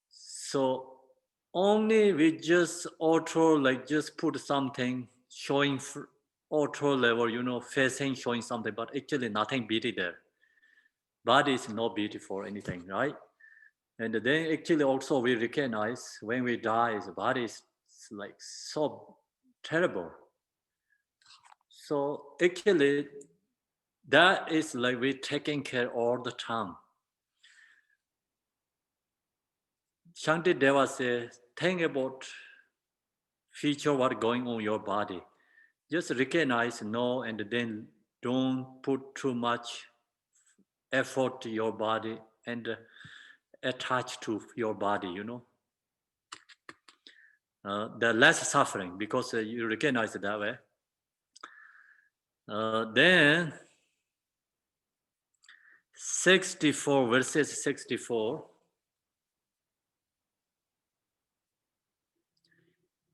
So only we just auto like just put something showing auto level, you know, facing showing something, but actually nothing beauty there. Body is not beauty for anything, right? And then actually also we recognize when we die, the body is like so terrible. So actually that is like we're taking care all the time. Shantideva says, think about future what going on in your body. Just recognize, know, and then don't put too much effort to your body and attach to your body, you know. The less suffering because you recognize it that way. Then 64 verses 64.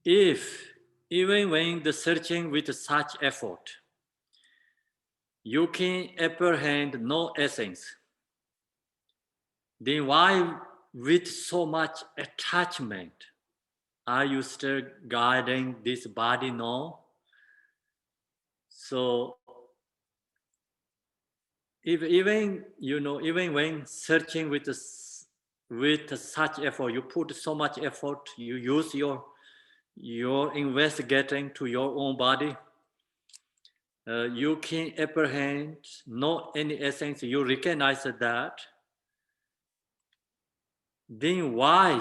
If even when the searching with such effort, you can apprehend no essence, then why with so much attachment are you still guiding this body? No. So even even when searching with such effort, you put so much effort, you use your investigating to your own body. You can apprehend not any essence. You recognize that. Then why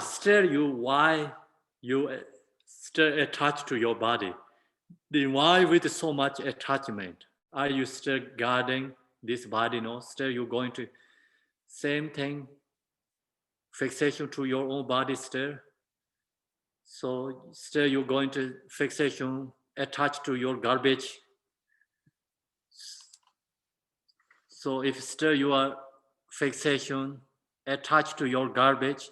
you still attached to your body? Then why with so much attachment are you still guarding this body? No, still you're going to same thing, fixation to your own body still. So still you're going to fixation attached to your garbage. So if still you are fixation attached to your garbage,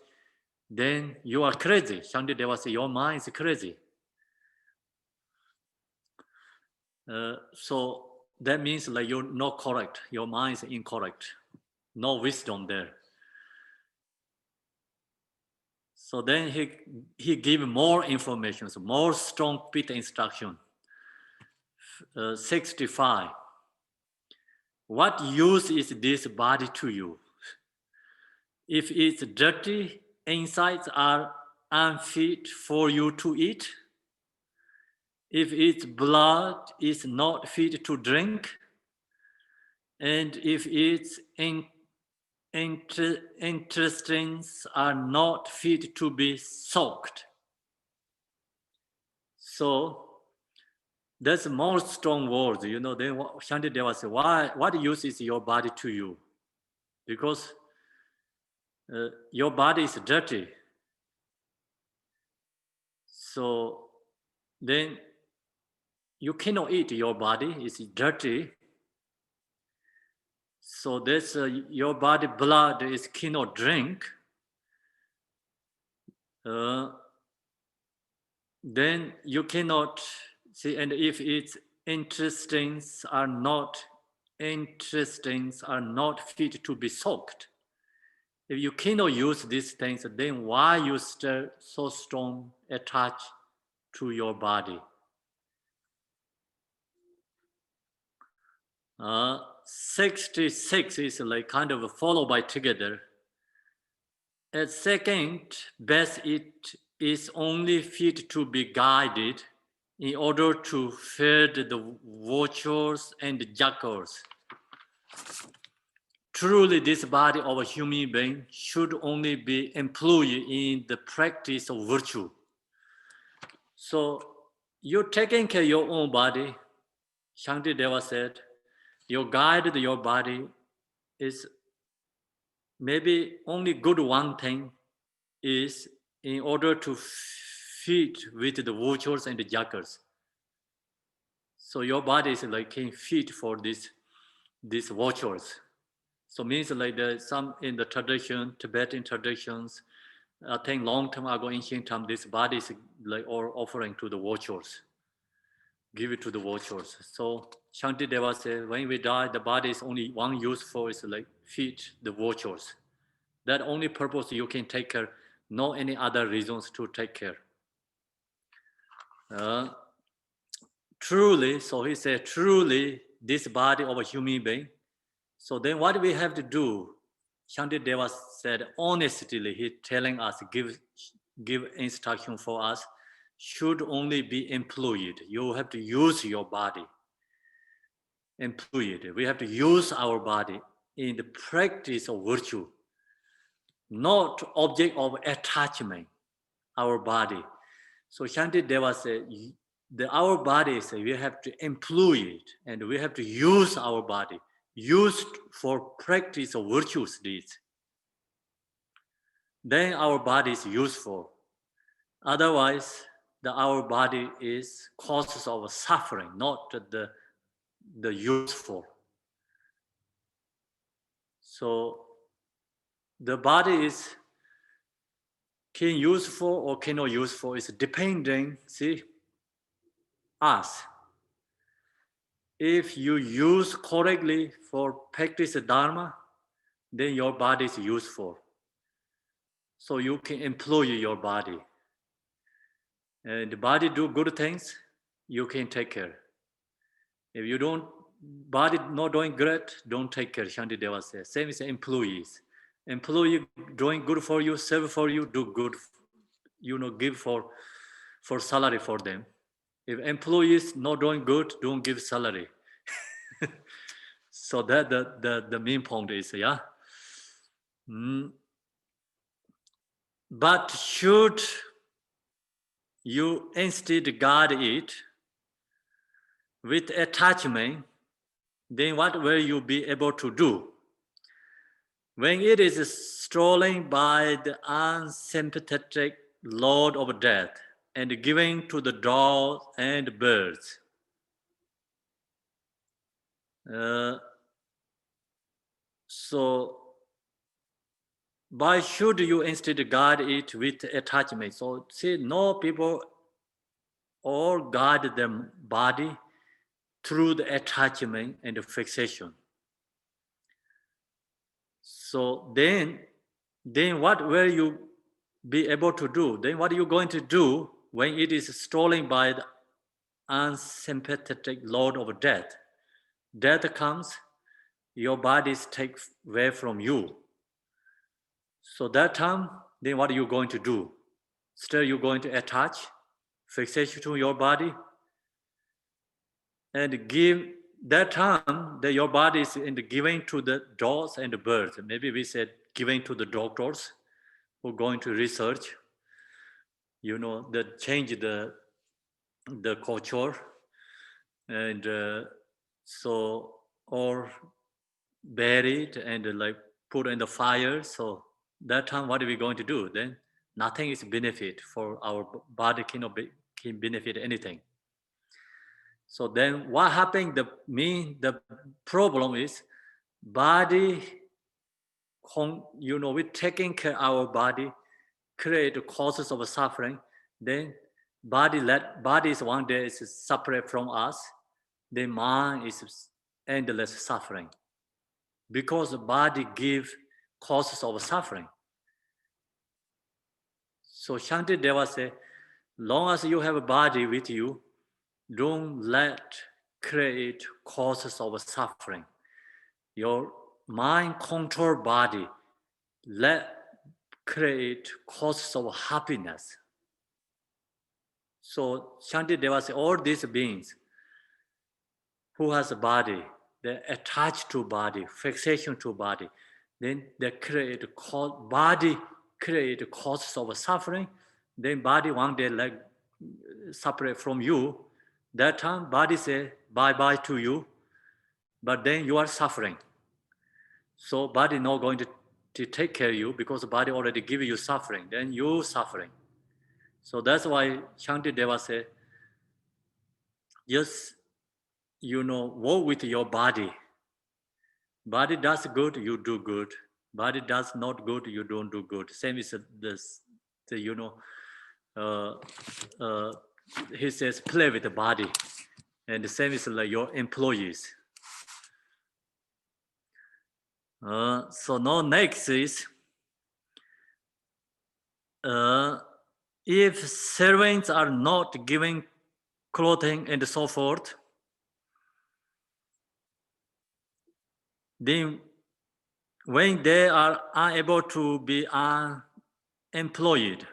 then you are crazy. Shantideva says your mind is crazy. So that means like you're not correct. Your mind is incorrect. No wisdom there. So then he gave more information, so more strong Pita instruction. 65. What use is this body to you? If it's dirty, insides are unfit for you to eat. If its blood is not fit to drink, and if its intestines are not fit to be soaked. So that's more strong words, you know. Then Shantideva said, what use is your body to you? Because your body is dirty. So then you cannot eat your body, it's dirty. So this your body blood is cannot drink. Then you cannot see, and if its intestines are not fit to be soaked. If you cannot use these things, then why you still so strong attached to your body? 66 is like kind of followed by together. At second best, it is only fit to be guided in order to feed the vultures and the jackals. Truly, this body of a human being should only be employed in the practice of virtue. So you're taking care of your own body. Shantideva said, you guide your body is maybe only good one thing is in order to feed with the vultures and the jackals. So your body is like can feed for these vultures. So means like there's some in the tradition, Tibetan traditions, I think long time ago, ancient time, this body is like or offering to the vultures. Give it to the vultures. So Shantideva said, when we die, the body is only one use for is like feed the vultures. That only purpose you can take care, no any other reasons to take care. Truly, so he said, truly, this body of a human being. So then what we have to do? Shantideva said honestly, he telling us, give instruction for us, should only be employed. You have to use your body. Employed. We have to use our body in the practice of virtue, not object of attachment, our body. So Shantideva said, our bodies, we have to employ it, and we have to use our body, used for practice of virtuous deeds. Then our body is useful. Otherwise, our body is causes of suffering, not the useful. So the body is can useful or cannot useful is depending, see, us. If you use correctly for practice dharma, then your body is useful. So you can employ your body. And the body do good things, you can take care. If you don't, body not doing great, don't take care, Shantideva says. Same as employees. Employee doing good for you, serve for you, do good, give for salary for them. If employees not doing good, don't give salary. So that the main point is, yeah. But should you instead guard it with attachment, then what will you be able to do? When it is strolling by the unsympathetic Lord of Death and giving to the dogs and birds, so why should you instead guard it with attachment? So see, no people all guard their body through the attachment and the fixation. So then what will you be able to do? Then what are you going to do when it is stolen by the unsympathetic Lord of Death? Death comes, your body is taken away from you. So that time, then what are you going to do? Still you're going to attach, fixation to your body, and give that time that your body is in the giving to the dogs and the birds. Maybe we said giving to the doctors who are going to research, that change the culture, and so or buried and like put in the fire. So that time, what are we going to do? Then nothing is benefit for our body, can benefit anything. So then what happened, the problem is body, we're taking care of our body, create causes of suffering, then body is one day is separate from us, then mind is endless suffering. Because the body gives causes of suffering. So Shantideva says, long as you have a body with you, don't let create causes of suffering. Your mind control body, let create causes of happiness. So Shantideva says, all these beings who has a body, they attach to body, fixation to body, then they body create causes of suffering, then body one day like separate from you. That time body say bye-bye to you, but then you are suffering. So body not going to take care of you because the body already give you suffering, then you suffering. So that's why Shantideva said, just, work with your body. Body does good, you do good. Body does not good, you don't do good. Same is this, he says, play with the body. And the same is like your employees. So now next is, if servants are not giving clothing and so forth, then when they are unable to be unemployed,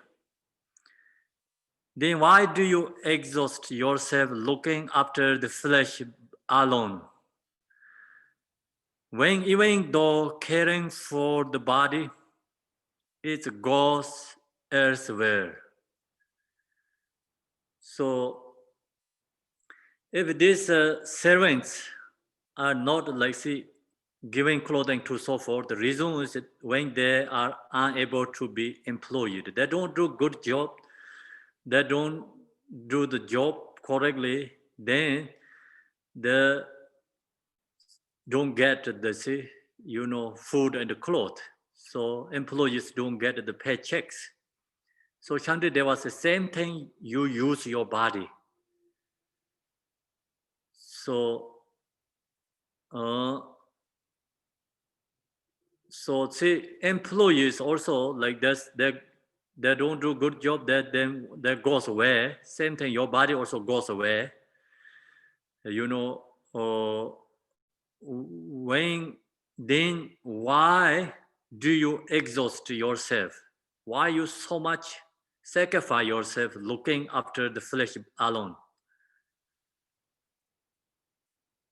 then why do you exhaust yourself looking after the flesh alone? When even though caring for the body, it goes elsewhere. So if these servants are not like giving clothing to so forth, the reason is that when they are unable to be employed, they don't do good job, they don't do the job correctly, then they don't get the food and the clothes. So employees don't get the paychecks. So Shantideva says, same thing, you use your body. So employees also like this, they don't do good job, that goes away. Same thing, your body also goes away. Then why do you exhaust yourself? Why you so much sacrifice yourself looking after the flesh alone?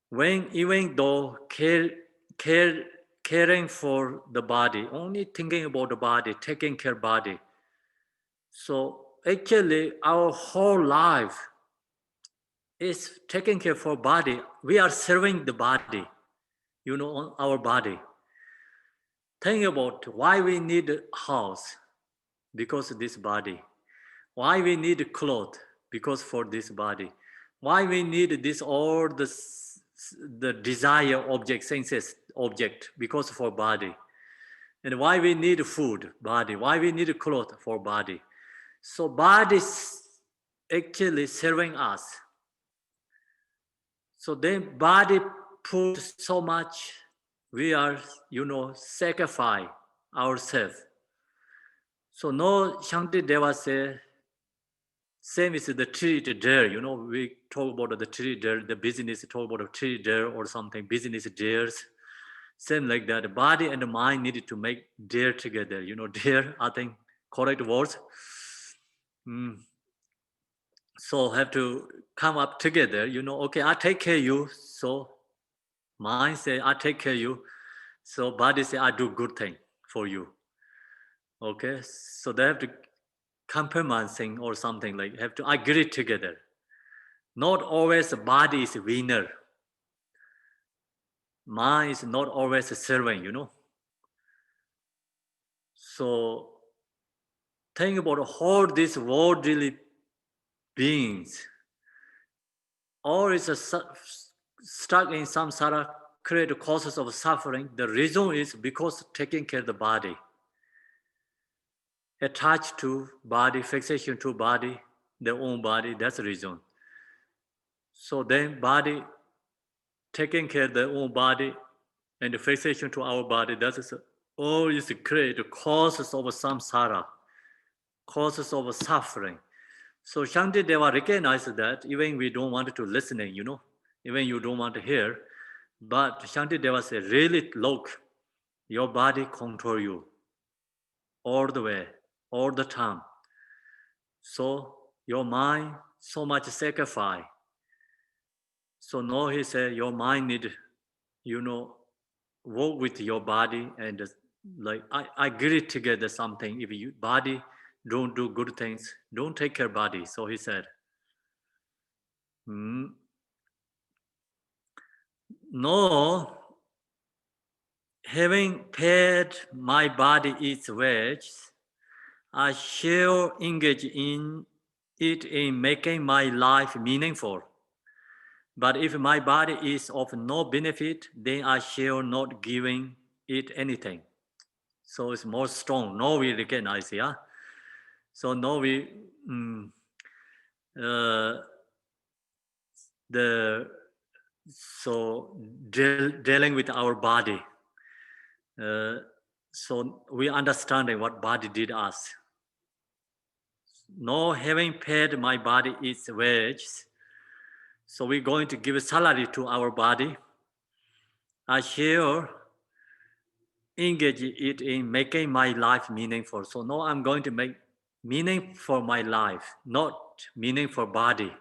When even though caring for the body, only thinking about the body, taking care of the body. So actually our whole life is taking care for body. We are serving the body, on our body. Think about why we need a house, because of this body. Why we need clothes, because for this body. Why we need this, all the desire object, senses object, because for body. And why we need food, body. Why we need clothes, for body. So body is actually serving us. So then body put so much, we are, sacrifice ourselves. So no, Shantideva say, same is the tree there, we talk about the tree there, the business talk about the tree there or something, business dares. Same like that, the body and the mind needed to make dare together, dare, I think, correct words. So have to come up together, okay, I take care of you. So mind say, I take care of you. So body say, I do good thing for you. Okay, so they have to compromising or something, like have to agree together. Not always the body is a winner. Mind is not always a servant, So think about all these worldly beings. All is stuck in samsara, create causes of suffering. The reason is because taking care of the body. Attached to body, fixation to body, their own body, that's the reason. So then body, taking care of their own body and the fixation to our body, that is all is create the causes of samsara, causes of suffering. So Shantideva recognizes that even we don't want to listen, even you don't want to hear, but Shantideva says, really look, your body control you all the way, all the time. So your mind, so much sacrifice. So now he said, your mind need, work with your body and like I agree together something. If your body don't do good things, don't take care of body. So he said, no, having paid my body its wages, I shall engage in it in making my life meaningful. But if my body is of no benefit, then I shall not giving it anything. So it's more strong. Now we recognize, yeah. So now we dealing with our body. So we understanding what body did us. No, having paid my body its wages, so we're going to give a salary to our body. I shall engage it in making my life meaningful. So now I'm going to make meaning for my life, not meaning for body.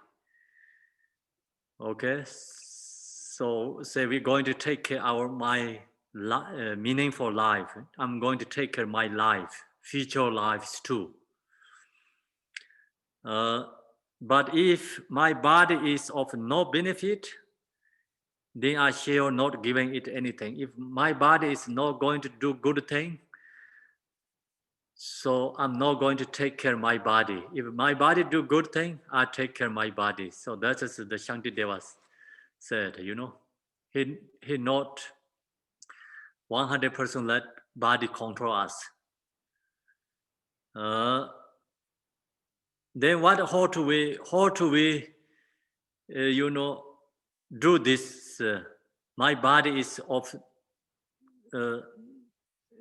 Okay, so say we're going to take care of my meaningful life. I'm going to take care of my life, future lives too. But if my body is of no benefit, then I shall not giving it anything. If my body is not going to do good thing, so I'm not going to take care of my body. If my body do good thing, I take care of my body. So that's as the Shantideva said, you know. He not 100% let body control us. Then how do we you know, do this? My body is of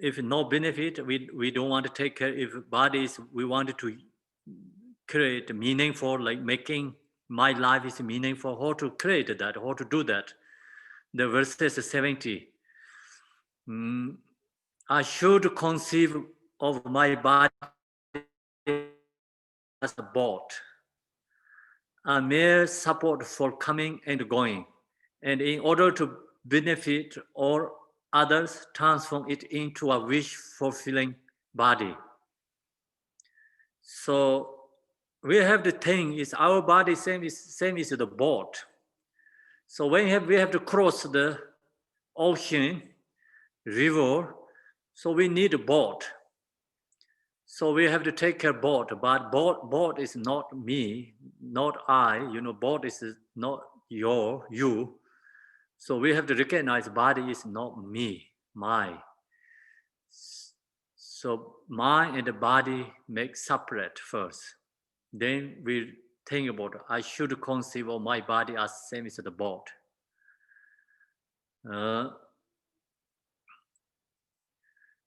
if no benefit, we don't want to take care. If body is, we wanted to create meaningful, like making my life is meaningful. How to create that? How to do that? The verses 70. I should conceive of my body as a boat, a mere support for coming and going, and in order to benefit all others, transform it into a wish-fulfilling body. So we have the thing is our body same as the boat. So when we have to cross the ocean, river, so we need a boat. So we have to take care of boat, but boat is not me, not I. You know, boat is not you. So we have to recognize body is not me, my. So mind and the body make separate first. Then we think about I should conceive of my body as same as the boat.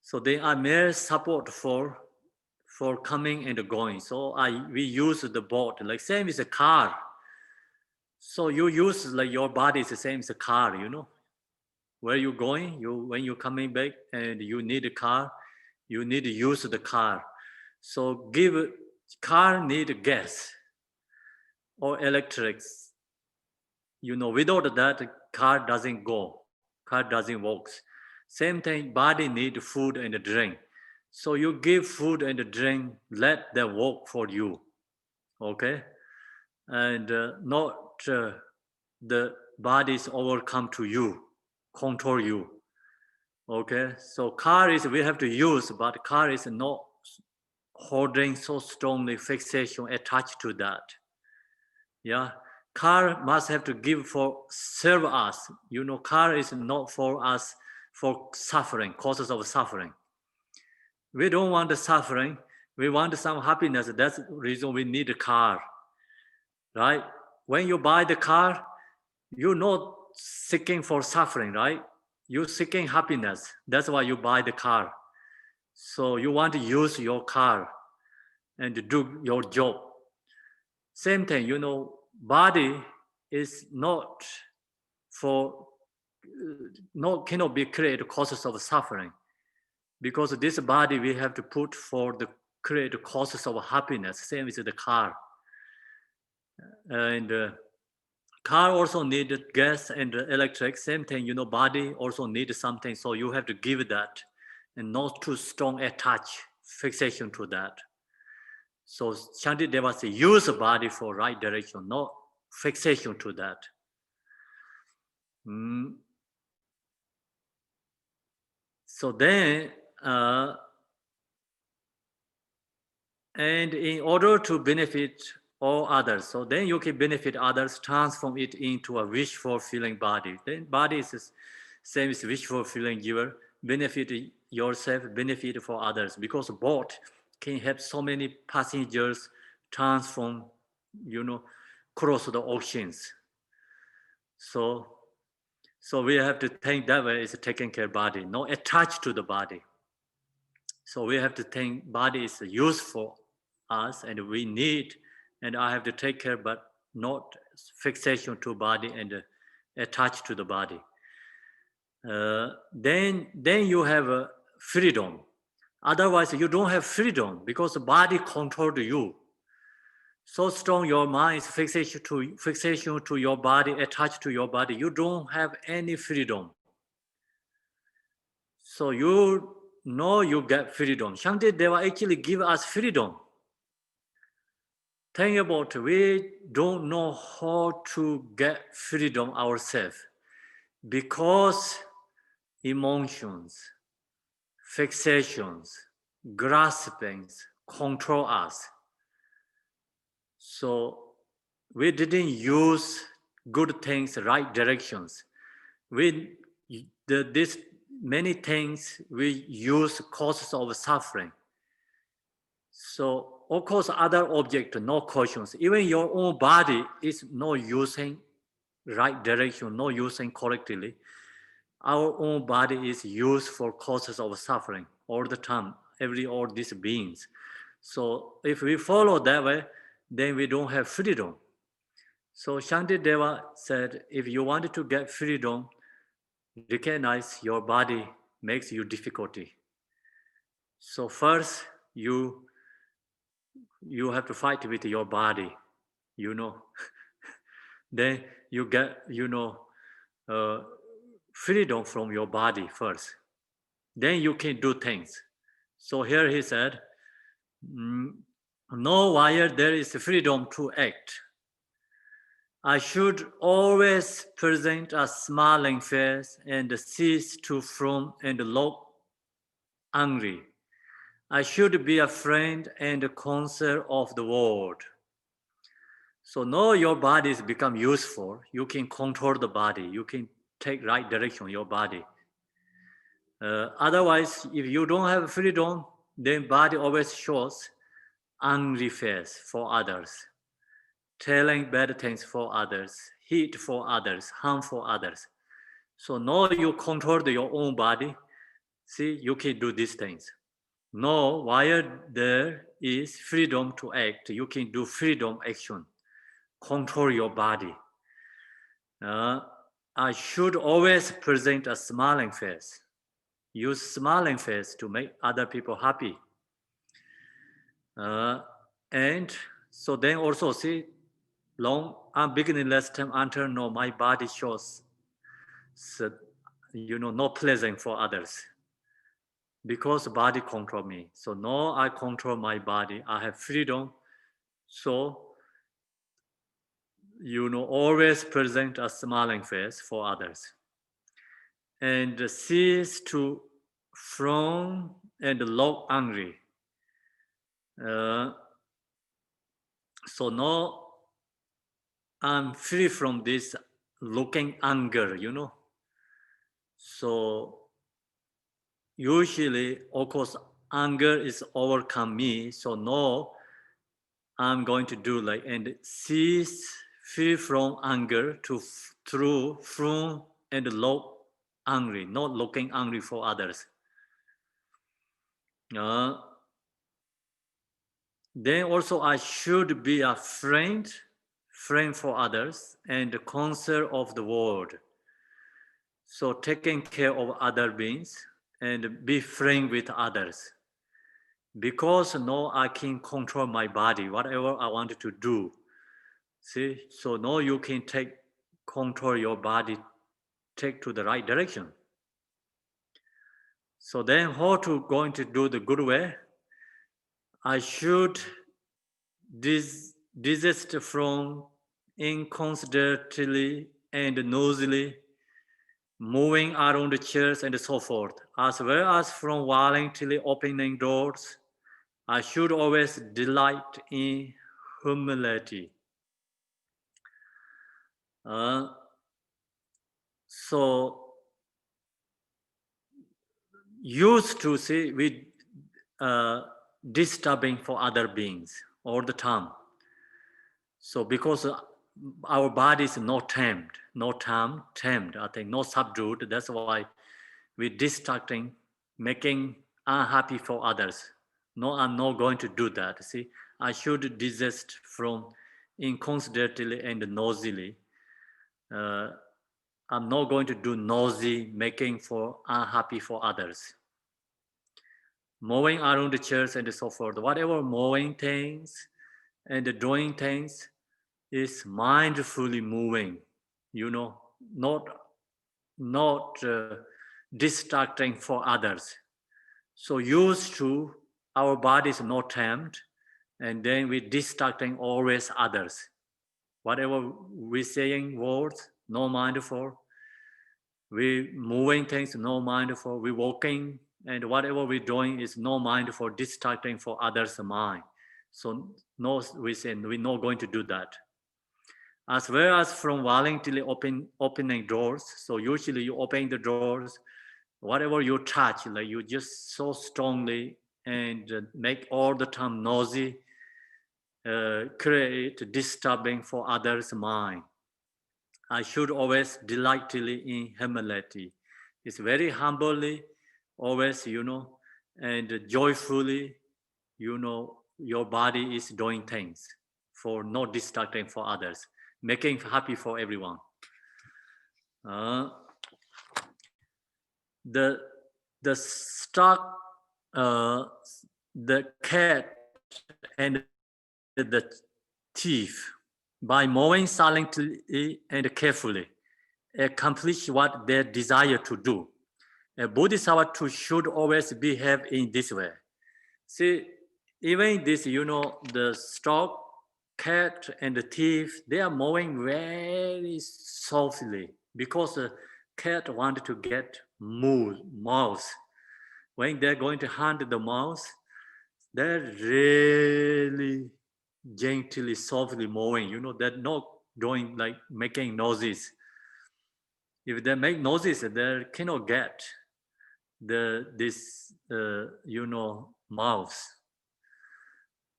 So they are mere support for coming and going. So we use the boat like same as a car. So you use like your body is the same as a car, you know. Where you going, when you're coming back and you need a car, you need to use the car. So car need gas or electrics. You know, without that, car doesn't go, car doesn't work. Same thing, body need food and drink. So you give food and drink, let them work for you, okay? And not the bodies overcome to you, control you, okay? So car is we have to use, but car is not holding so strongly fixation attached to that. Yeah, car must have to give for serve us. You know, car is not for us for suffering, causes of suffering. We don't want the suffering. We want some happiness. That's the reason we need a car, right? When you buy the car, you're not seeking for suffering, right? You're seeking happiness. That's why you buy the car. So you want to use your car and do your job. Same thing, you know, body is not for, cannot be created causes of suffering. Because this body we have to put for the create causes of happiness, same as the car. And car also need gas and electric, same thing, you know, body also needs something, so you have to give that and not too strong attach, fixation to that. So Shantideva says, use the body for right direction, not fixation to that. So then, and in order to benefit all others, so then you can benefit others, transform it into a wish-fulfilling body. Then body is the same as wish-fulfilling giver, benefit yourself, benefit for others, because boat can have so many passengers transform, you know, cross the oceans. So we have to think that way is taking care of body, not attached to the body. So we have to think body is useful us and we need, and I have to take care, but not fixation to body and attached to the body. Then you have freedom. Otherwise, you don't have freedom because the body controlled you. So strong your mind is fixation to your body, attached to your body. You don't have any freedom. So you know you get freedom. Shantideva actually give us freedom. Think about we don't know how to get freedom ourselves because emotions, fixations, graspings control us. So we didn't use good things, right directions. This many things we use causes of suffering. So of course other object, no cautions. Even your own body is not using right direction, not using correctly. Our own body is used for causes of suffering all the time, all these beings. So if we follow that way, then we don't have freedom. So Shantideva said, if you wanted to get freedom, recognize your body makes you difficulty. So first, you have to fight with your body, Then you get, freedom from your body first. Then you can do things. So here he said, know why there is freedom to act. I should always present a smiling face and cease to frown and look angry. I should be a friend and a conqueror of the world. So now your body has become useful. You can control the body. You can take right direction, your body. Otherwise, if you don't have freedom, then body always shows angry face for others, telling bad things for others, hate for others, harm for others. So now you control your own body. See, you can do these things. Now, while there is freedom to act, you can do freedom action. Control your body. I should always present a smiling face. Use smiling face to make other people happy. And so then also see, I'm beginning less time until no, my body shows, no pleasant for others. Because body control me. So now I control my body. I have freedom. So, always present a smiling face for others. And cease to frown and look angry. So now I'm free from this looking anger, So usually, of course, anger is overcome me. So now I'm going to do and cease free from anger through frown and look angry, not looking angry for others. Then also I should be a friend for others and the conqueror of the world. So taking care of other beings and be friend with others. Because now I can control my body, whatever I want to do. See, so now you can control your body, take to the right direction. So then how to going to do the good way? I should desist from inconsiderately and noisily moving around the chairs and so forth, as well as from violently opening doors. I should always delight in humility. So used to see we disturbing for other beings all the time. So because our body is not tamed, I think, not subdued. That's why we distracting, making unhappy for others. No, I'm not going to do that. See, I should desist from inconsiderately and noisily. I'm not going to do noisy, making for unhappy for others. moving around the chairs and so forth. Whatever moving things and doing things is mindfully moving, not distracting for others. So used to our body is not tamed, and then we distracting always others. Whatever we saying words, no mindful. We moving things, no mindful. We walking, and whatever we doing is no mindful, distracting for others' mind. So no, we say we're not going to do that. As well as from voluntarily opening doors. So usually you open the doors, whatever you touch, like you just so strongly and make all the time noisy, create disturbing for others' mind. I should always delightfully in humility. It's very humbly, always, and joyfully, your body is doing things for not distracting for others, making happy for everyone. The stock, the cat and the thief, by moving silently and carefully, accomplish what they desire to do. A Bodhisattva should always behave in this way. See, even this, the stock, cat, and the thief, they are moving very softly because the cat wanted to get mouse. When they're going to hunt the mouse, they're really gently, softly moving. They're not doing like making noises. If they make noises, they cannot get this mouse.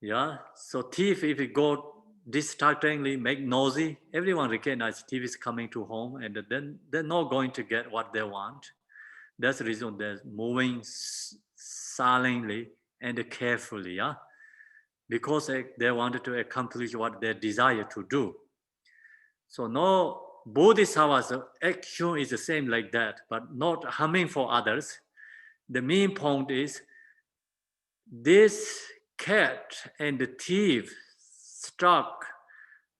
Yeah. So thief, if you go distractingly, make noisy, everyone recognize thief is coming to home, and then they're not going to get what they want. That's the reason they're moving silently and carefully. Yeah. Because they wanted to accomplish what they desire to do. So no Bodhisattva's action is the same like that, but not harming for others. The main point is this cat and the thief struck,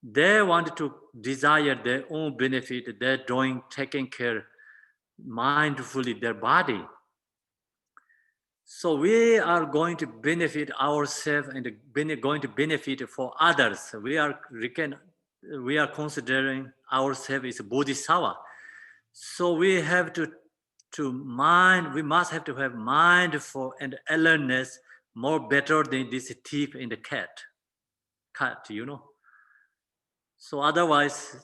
they wanted to desire their own benefit. They're taking care mindfully their body. So we are going to benefit ourselves and going to benefit for others. We are considering ourselves as a Bodhisattva. So we have we must have to have mindful and alertness more better than this thief and the cat. So otherwise,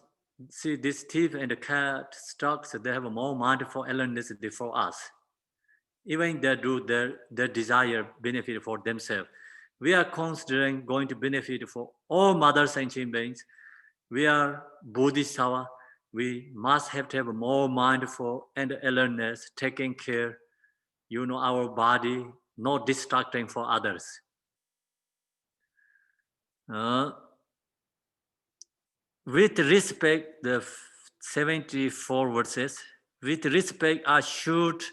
see, this thief and the cat stocks, they have a more mindful alertness for us. Even they do their desire benefit for themselves. We are considering going to benefit for all mother sentient beings. We are Bodhisattva. We must have to have a more mindful and alertness, taking care, our body, not distracting for others. With respect, the 74 verses, with respect, I should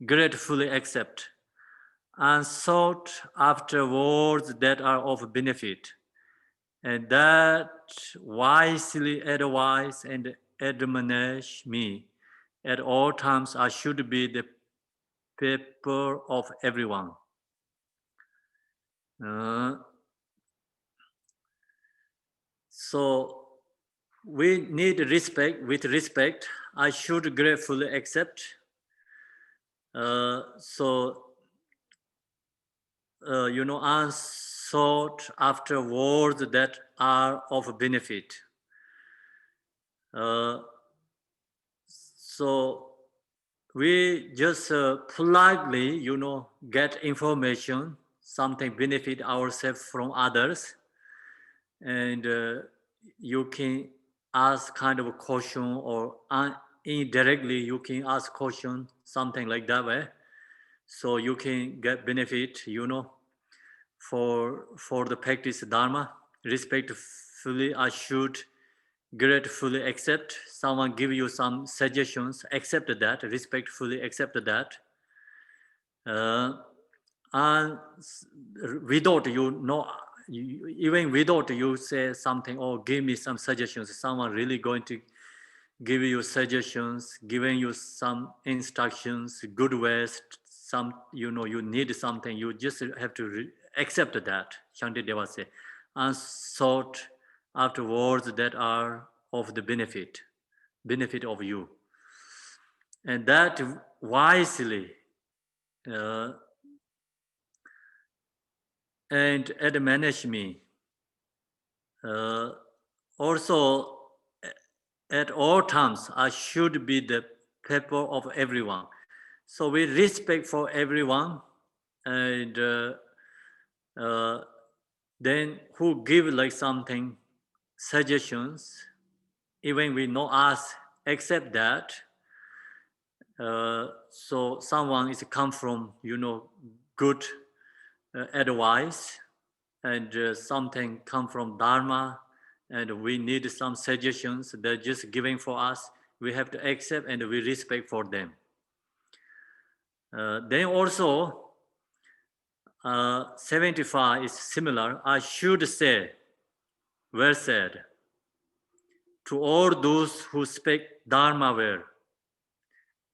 gratefully accept and sought after words that are of benefit, and that wisely advise and admonish me. At all times, I should be the paper of everyone. So we need respect. With respect, I should gratefully accept. And sought after words that are of benefit. So we just politely, get information, something benefit ourselves from others, and you can ask kind of a question, or indirectly you can ask question, something like that way. So you can get benefit, for the practice Dharma. Respectfully, I should gratefully accept. Someone give you some suggestions, accept that, respectfully accept that. and without even without you say something or give me some suggestions, someone really going to give you suggestions, giving you some instructions, good ways, some, you need something, you just have to accept that, Shantideva say, and sought after words that are of the benefit of you. And that wisely and admonish me. Also, at all times, I should be the pepper of everyone. So we respect for everyone, and then who give like something, suggestions, even we not ask, accept that. So someone is come from, good advice, and something come from Dharma, and we need some suggestions they're just giving for us. We have to accept and we respect for them. Then also, 75 is similar. I should say, well said, to all those who speak Dharma well.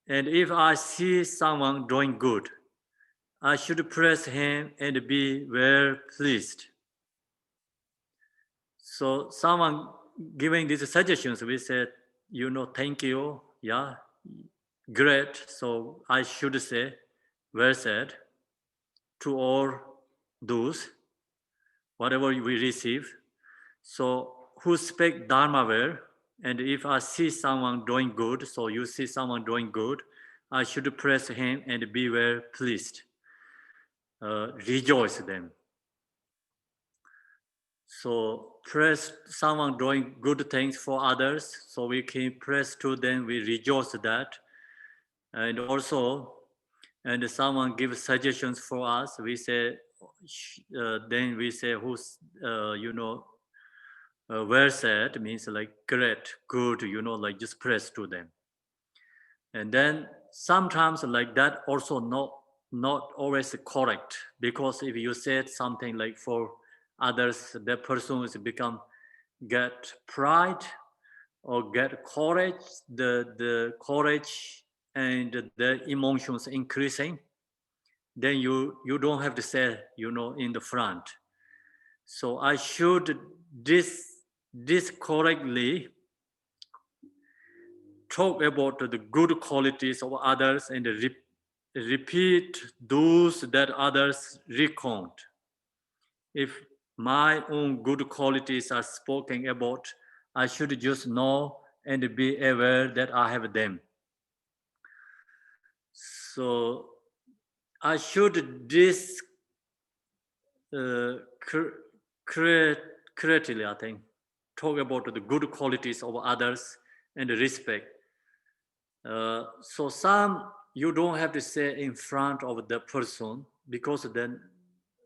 And if I see someone doing good, I should praise him and be well pleased. So someone giving these suggestions, we said, thank you, yeah, great. So I should say, well said, to all those, whatever we receive. So who speak Dharma well, and if I see someone doing good, so you see someone doing good, I should praise him and be well pleased. Rejoice them. So praise someone doing good things for others, so we can praise to them, we rejoice that. And also, and someone gives suggestions for us, we say, then we say, who's, well said, means like great, good, like just praise to them. And then sometimes like that also not always correct, because if you said something like for others, that person is get pride or get courage, the courage and the emotions increasing, then you don't have to say, in the front. So I should this correctly talk about the good qualities of others and repeat those that others recount. If my own good qualities are spoken about, I should just know and be aware that I have them. So I should creatively, I think, talk about the good qualities of others and respect. So some you don't have to say in front of the person, because then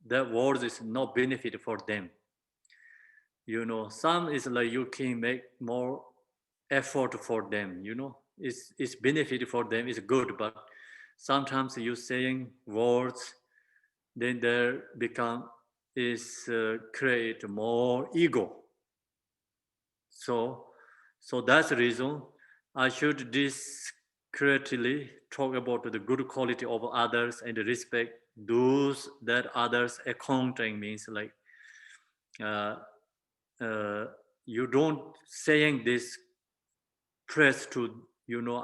that words is no benefit for them. Some is like you can make more effort for them, it's benefit for them, it's good, but sometimes you saying words, then there create more ego. So that's the reason I should discreetly talk about the good quality of others and respect those that others accounting, means like you don't saying this praise to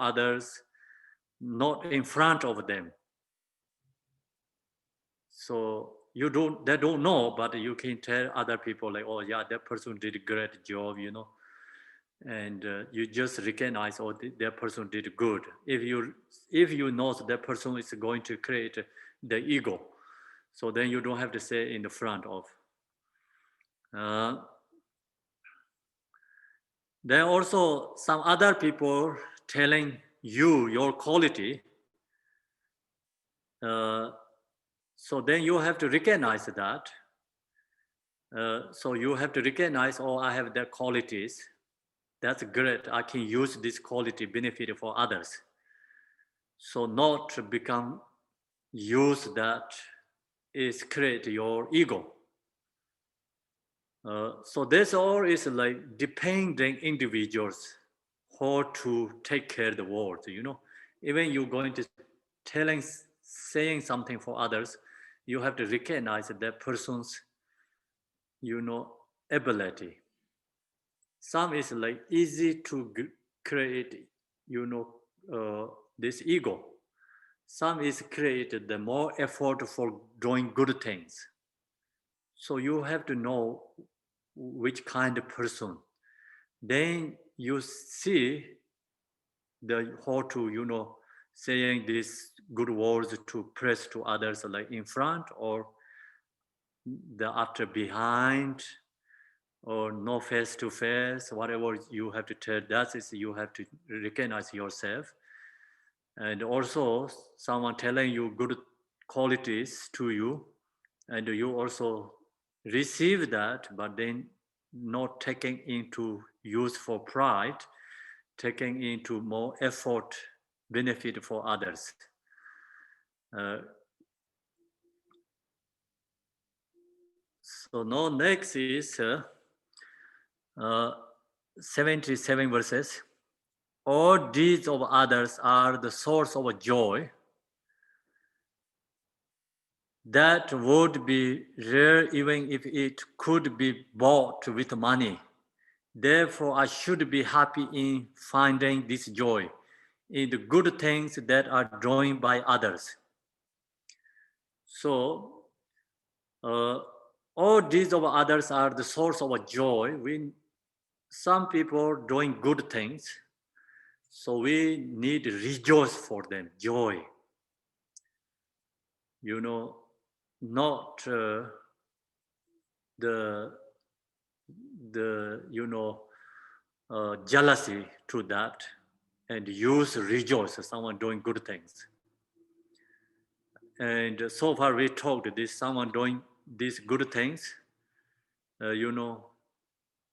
others, not in front of them. So they don't know, but you can tell other people like, oh yeah, that person did a great job, and you just recognize, oh, that person did good. If you know that person is going to create the ego, so then you don't have to say in the front of. There are also some other people telling you your quality. So then you have to recognize that. So you have to recognize, oh, I have their qualities. That's great. I can use this quality benefit for others. So not use that is create your ego. So this all is like depending individuals how to take care of the world, you know. Even you're going to saying something for others, you have to recognize that person's, you know, ability. Some is like easy to create, you know, this ego. Some is created the more effort for doing good things. So you have to know which kind of person. Then you see the how to, you know, saying these good words to press to others, like in front or the after behind, or no face to face, whatever you have to tell. That is, you have to recognize yourself. And also someone telling you good qualities to you, and you also receive that, but then not taking into use for pride, taking into more effort, benefit for others. So now next is 77 verses. All deeds of others are the source of joy. That would be rare even if it could be bought with money. Therefore, I should be happy in finding this joy in the good things that are done by others. So, all deeds of others are the source of joy. When some people doing good things, so we need to rejoice for them, joy. You know, not the you know, jealousy to that, and use rejoice someone doing good things. And so far we talked this someone doing these good things, you know,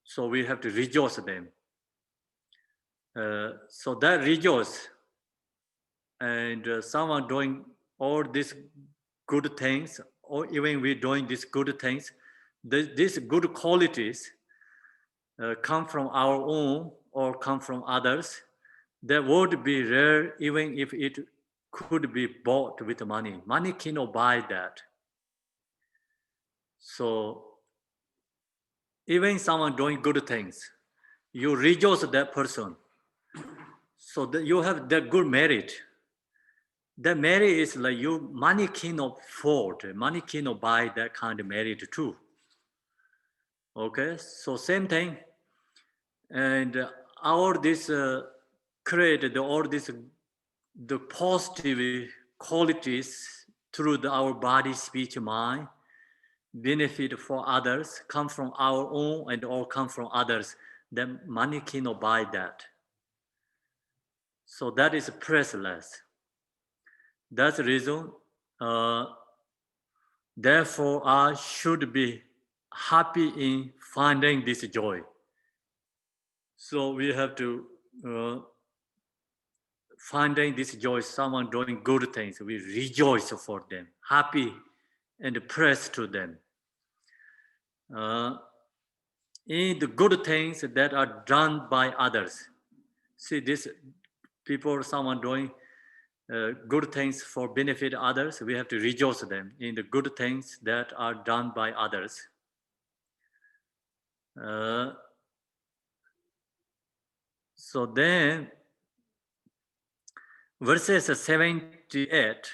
so we have to rejoice them. So that rejoice, and someone doing all these good things, or even we doing these good things, these good qualities come from our own or come from others, that would be rare even if it could be bought with money. Money cannot buy that. So even someone doing good things, you rejoice that person. So that you have that good merit. That merit is like you, money cannot afford, money cannot buy that kind of merit too. Okay, so same thing. And all this created all this the positive qualities through our body, speech, mind, benefit for others, come from our own and all come from others. Then money cannot buy that. So that is priceless. That's the reason. Therefore, I should be happy in finding this joy. So we have to finding this joy, someone doing good things, we rejoice for them, happy and praise to them. In the good things that are done by others. See this people, someone doing good things for benefit others, we have to rejoice them in the good things that are done by others. So then, verses 78,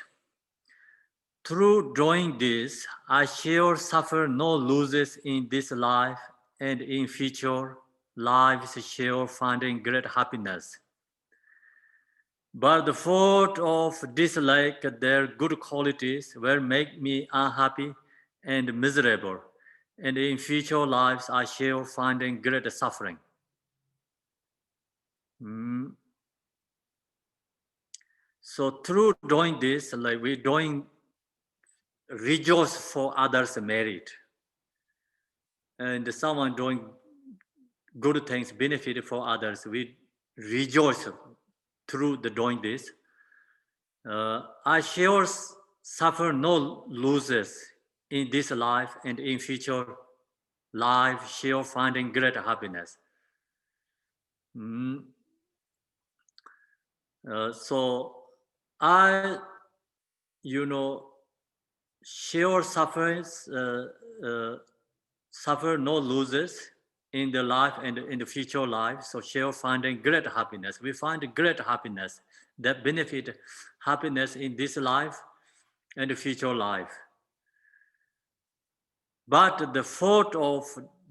through doing this, I shall suffer no losses in this life, and in future lives shall find great happiness. But the fault of dislike their good qualities will make me unhappy and miserable, and in future lives I shall find great suffering. So through doing this, like we doing rejoice for others' merit, and someone doing good things, benefit for others, we rejoice through the doing this. I shall suffer no losses in this life and in future life, share finding great happiness. So I, share sufferings, suffer no losses in the life and in the future life. So share finding great happiness. We find great happiness that benefit happiness in this life and the future life. But the fault of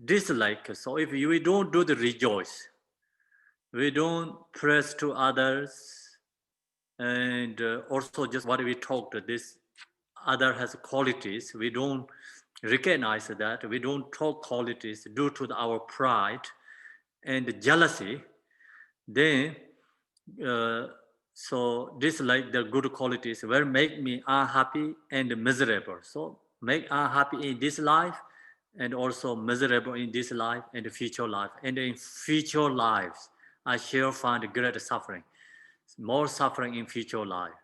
dislike, so if we don't do the rejoice, we don't press to others, and also just what we talked, this other has qualities, we don't recognize that, we don't talk qualities due to our pride and jealousy, then so dislike the good qualities will make me unhappy and miserable. So make unhappy in this life and also miserable in this life and the future life. And in future lives, I shall find great suffering, more suffering in future life.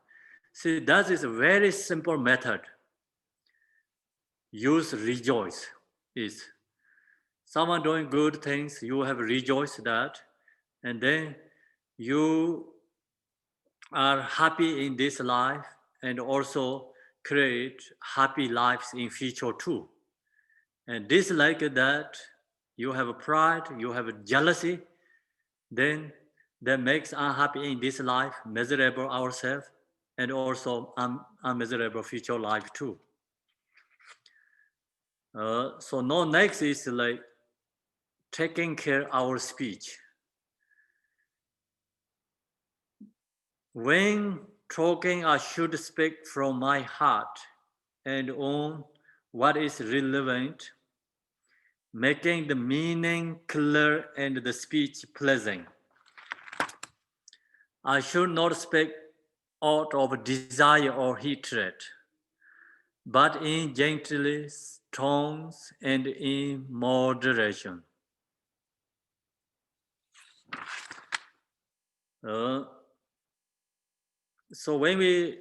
See, that is a very simple method. Use rejoice is someone doing good things, you have rejoiced that, and then you are happy in this life and also create happy lives in future too. And dislike that, you have a pride, you have a jealousy, then that makes unhappy in this life, miserable ourselves, and also unmiserable future life too. So now next is like taking care our speech. When talking, I should speak from my heart and on what is relevant, making the meaning clear and the speech pleasant. I should not speak out of desire or hatred, but in gentleness, tones, and in moderation. So when we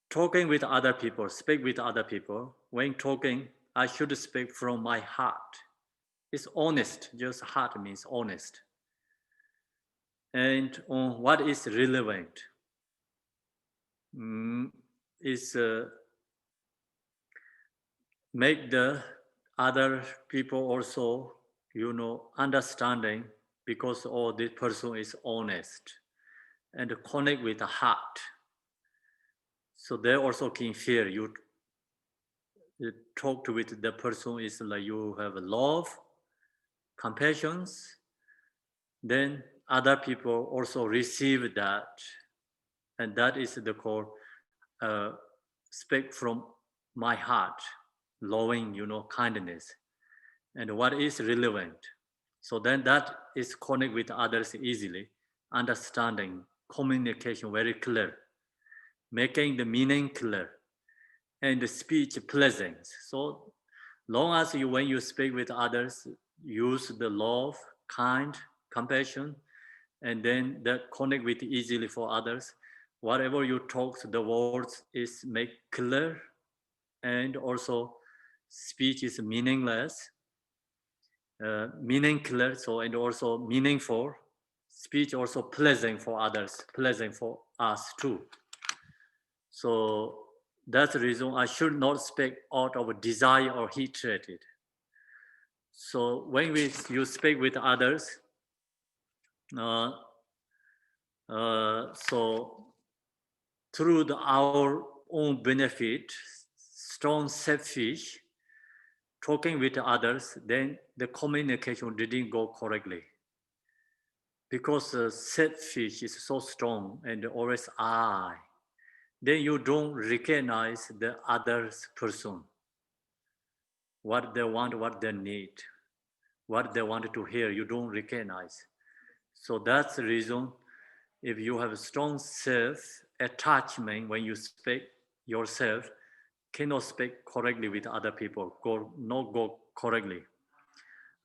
talking with other people, speak with other people, when talking, I should speak from my heart. It's honest, just heart means honest. And on what is relevant is make the other people also, understanding because this person is honest and connect with the heart. So they also can feel you talk with the person is like you have love, compassion, then other people also receive that. And that is the core, speak from my heart, loving, kindness, and what is relevant. So then that is connect with others easily, understanding, communication very clear, making the meaning clear, and the speech pleasant. So long as when you speak with others, use the love, kind, compassion, and then that connect with easily for others. Whatever you talk, the words is make clear, and also speech is meaningless, meaning clear, so and also meaningful. Speech also pleasant for others, pleasant for us too. So that's the reason I should not speak out of desire or hatred. So when you speak with others, so through our own benefit, strong selfish, talking with others, then the communication didn't go correctly. Because selfish is so strong and always I, then you don't recognize the other person, what they want, what they need, what they want to hear, you don't recognize. So that's the reason if you have a strong self-attachment when you speak yourself, cannot speak correctly with other people, not go correctly.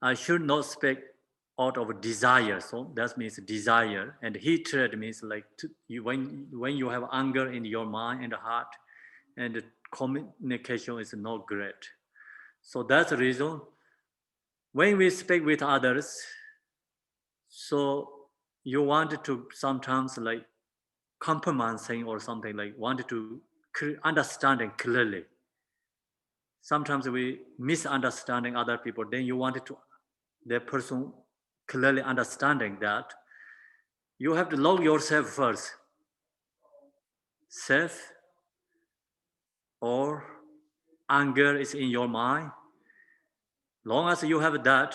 I should not speak out of desire, so that means desire, and hatred means like when you have anger in your mind and heart, and the communication is not great. So that's the reason when we speak with others, so you wanted to sometimes like compromising or something, like wanted to understanding clearly. Sometimes we misunderstanding other people, then you wanted to the person clearly understanding that you have to log yourself first. Self or anger is in your mind. Long as you have that,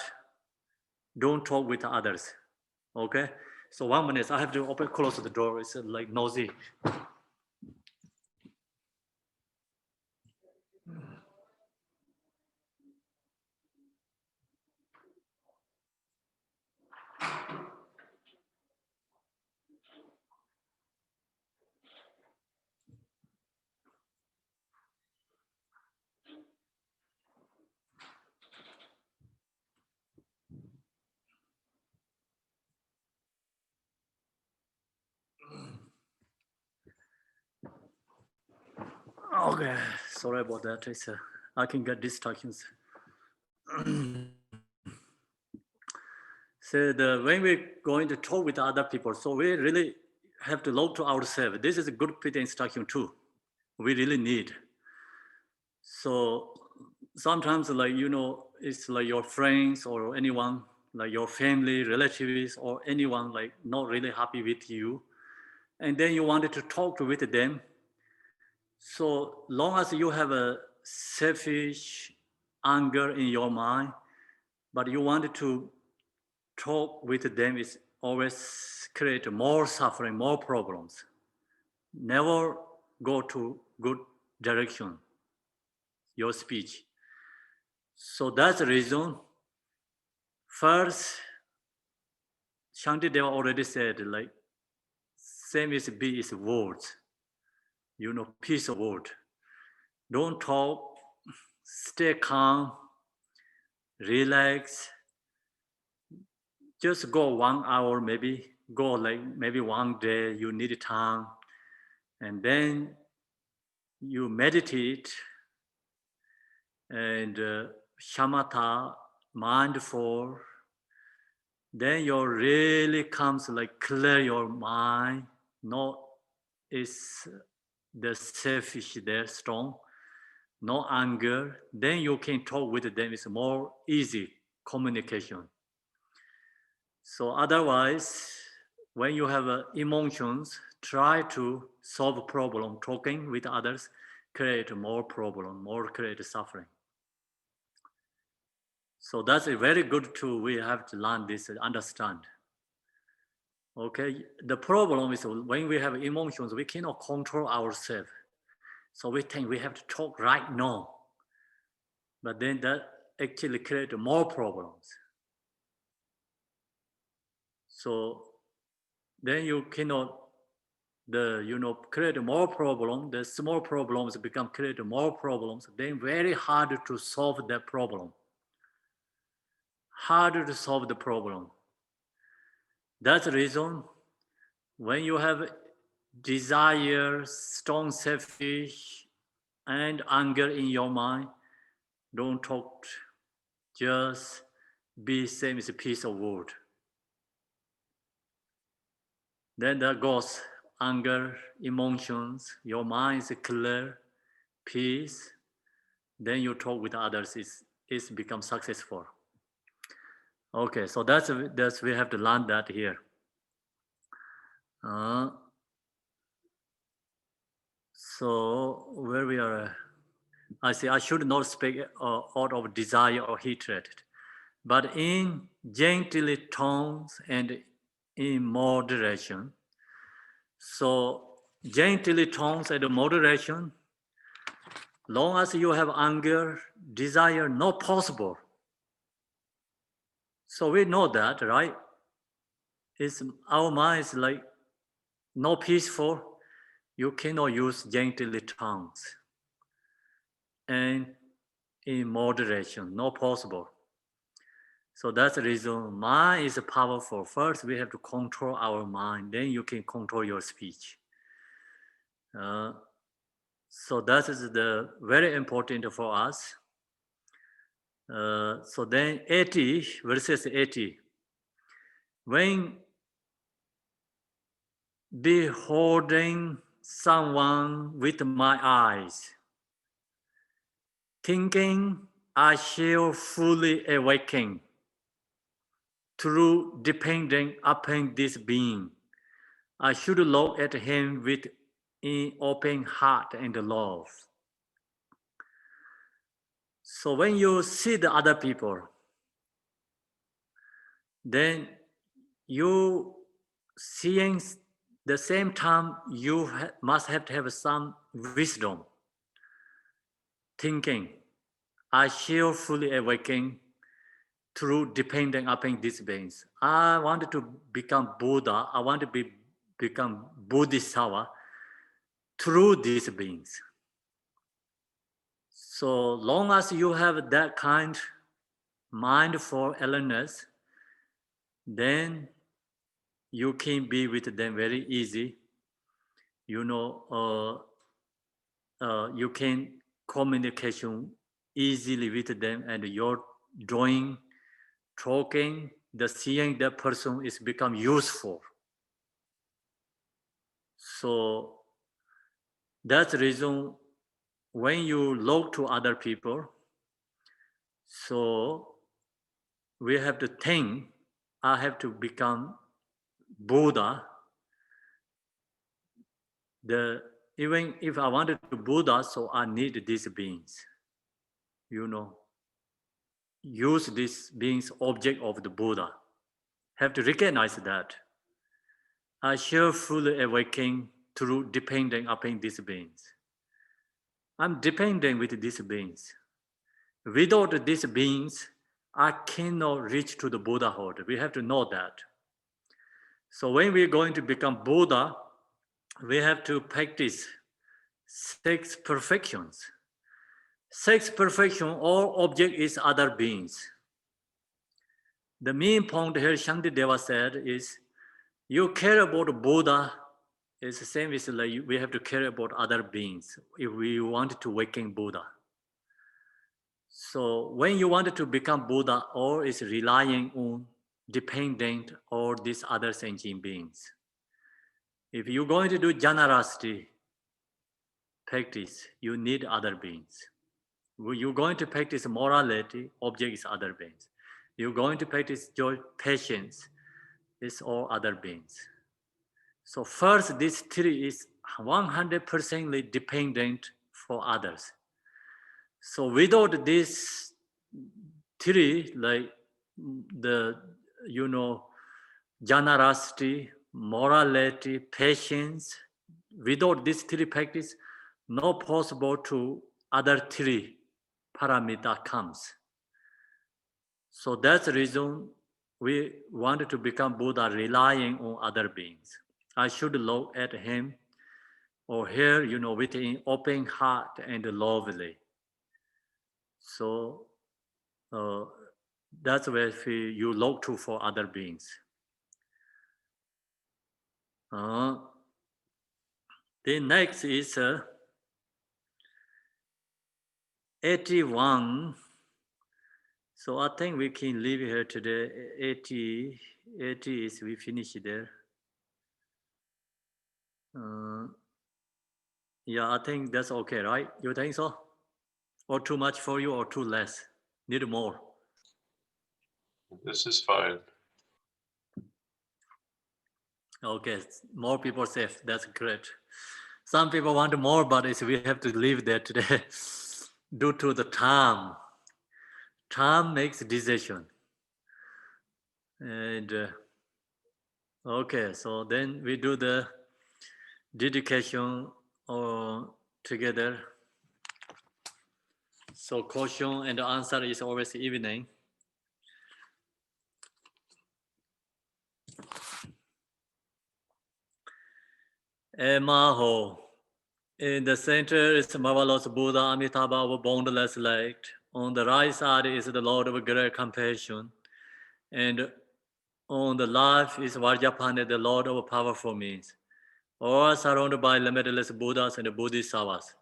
don't talk with others. Okay? So 1 minute, I have to open, close the door. It's like noisy. Okay, sorry about that. It's I can get distractions. So when we're going to talk with other people, so we really have to look to ourselves. This is a good bit instruction too. We really need. So sometimes like, it's like your friends or anyone, like your family, relatives, or anyone like not really happy with you. And then you wanted to talk with them. So long as you have a selfish anger in your mind, but you wanted to talk with them, is always create more suffering, more problems. Never go to good direction, your speech. So that's the reason. First, Shantideva already said, like, same as be is words. Peace of word. Don't talk, stay calm, relax. Just go 1 hour, maybe go like maybe 1 day, you need time. And then you meditate and shamatha, mindful. Then you really comes like clear your mind. Not is the selfish there strong, no anger. Then you can talk with them. It's more easy communication. So otherwise, when you have emotions, try to solve a problem. Talking with others create more problem, more create suffering. So that's a very good tool. We have to learn this, understand. Okay, the problem is when we have emotions, we cannot control ourselves. So we think we have to talk right now. But then that actually creates more problems. So then you cannot create more problems. The small problems become create more problems. Then very hard to solve that problem. Harder to solve the problem. That's the reason when you have desire, strong selfish, and anger in your mind, don't talk. Just be same as a piece of wood. Then that goes anger, emotions, your mind is clear, peace. Then you talk with others, it's become successful. Okay, so that's we have to learn that here. So where we are, I say I should not speak out of desire or hatred, but in gentle tones and in moderation. So gentle tones and moderation, long as you have anger, desire, not possible. So we know that, right? Our mind is like not peaceful. You cannot use gentle tones. And in moderation, not possible. So that's the reason mind is powerful. First, we have to control our mind. Then you can control your speech. So that is the very important for us. So then 80 verses 80. When beholding someone with my eyes, thinking I shall fully awaken through depending upon this being, I should look at him with an open heart and love. So when you see the other people, then you seeing the same time you must have to have some wisdom, thinking, I shall fully awaken through depending upon these beings. I wanted to become Buddha, I want to become Bodhisattva through these beings. So long as you have that kind mindful awareness, then you can be with them very easy. You know, you can communication easily with them, and your drawing, talking, the seeing that person is become useful. So that's the reason when you look to other people, so we have to think, I have to become Buddha. Even if I wanted to Buddha, so I need these beings. You know, use these beings object of the Buddha. Have to recognize that. I shall fully awaken through depending upon these beings. I'm depending with these beings. Without these beings, I cannot reach to the Buddhahood. We have to know that. So when we're going to become Buddha, we have to practice 6 perfections. 6 perfection, all object is other beings. The main point here Shantideva said is, you care about Buddha, it's the same as like we have to care about other beings if we want to awaken Buddha. So when you want to become Buddha, all is relying on dependent or these other sentient beings. If you're going to do generosity practice, you need other beings. You're going to practice morality, object is other beings. You're going to practice joy, patience, it's all other beings. So first, this 3 is 100% dependent for others. So without this 3, like the, you know, generosity, morality, patience, without this 3 practice, no possible to other 3 paramita comes. So that's the reason we wanted to become Buddha relying on other beings. I should look at him or her, you know, with an open heart and lovely. So that's where you look to for other beings. The next is 81. So I think we can leave here today. 80 is we finish there. Yeah, I think that's okay, right? You think so? Or too much for you or too less? Need more? This is fine. Okay, more people say that's great. Some people want more, but we have to leave there today due to the time. Time makes decision. And okay, so then we do the dedication together. So question and the answer is always evening. Emaho. In the center is marvelous Buddha Amitabha of boundless light. On the right side is the Lord of great compassion. And on the left is Vajrapana, the Lord of powerful means. All surrounded by limitless Buddhas and Bodhisattvas.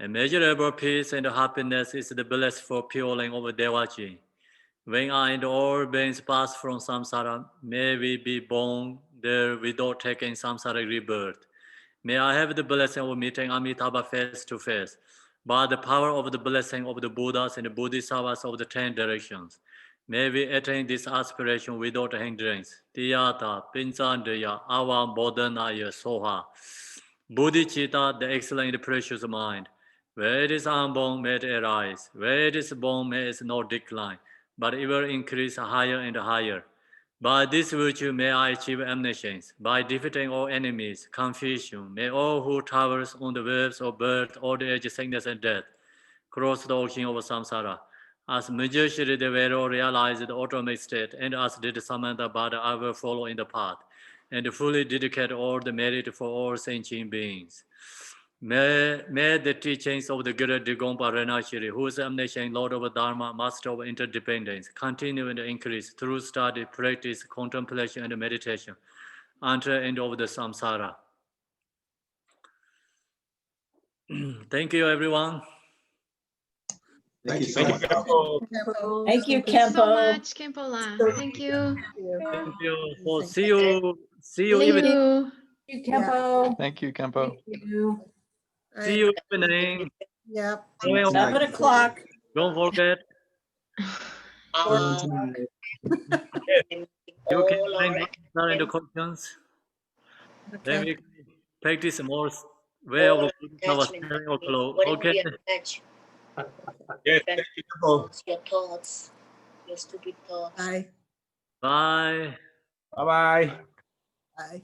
Immeasurable peace and happiness is the bliss for fueling of Devaji. When I and all beings pass from samsara, may we be born there without taking samsara rebirth. May I have the blessing of meeting Amitabha face to face, by the power of the blessing of the Buddhas and the Bodhisattvas of the 10 directions. May we attain this aspiration without hindrance. Tiyata, Pinchandaya, Avam Bodhanaya, Soha. Bodhicitta, the excellent and precious mind. Where it is unborn, may it arise. Where it is born, may it not decline, but it will increase higher and higher. By this virtue may I achieve omniscience. By defeating all enemies, confusion, may all who traverse on the waves of birth, old age, sickness, and death cross the ocean of samsara. As Majeshri Devero realized the ultimate state, and as did Samantha Bhatta, I will follow in the path, and fully dedicate all the merit for all sentient beings. May the teachings of the Guru Digompa Renashiri, who is omniscient Lord of Dharma, Master of interdependence, continue and increase through study, practice, contemplation, and meditation until the end of the samsara. Thank you, everyone. Thank you so Thank much. Khenpo. Thank you, Thank you so Khenpo. much, Khenpo-la. Thank you. Thank you. So see you See evening. you. Thank you, Khenpo. Thank you, Khenpo. Thank you. See you evening. Yep. 7:00. Don't forget. You can find the answer in the questions. Then Okay. we can practice more way of our spelling or flow. Okay. Yes, thank you, Khenpo. Your thoughts, your stupid thoughts. Bye. Bye. Bye-bye. Bye.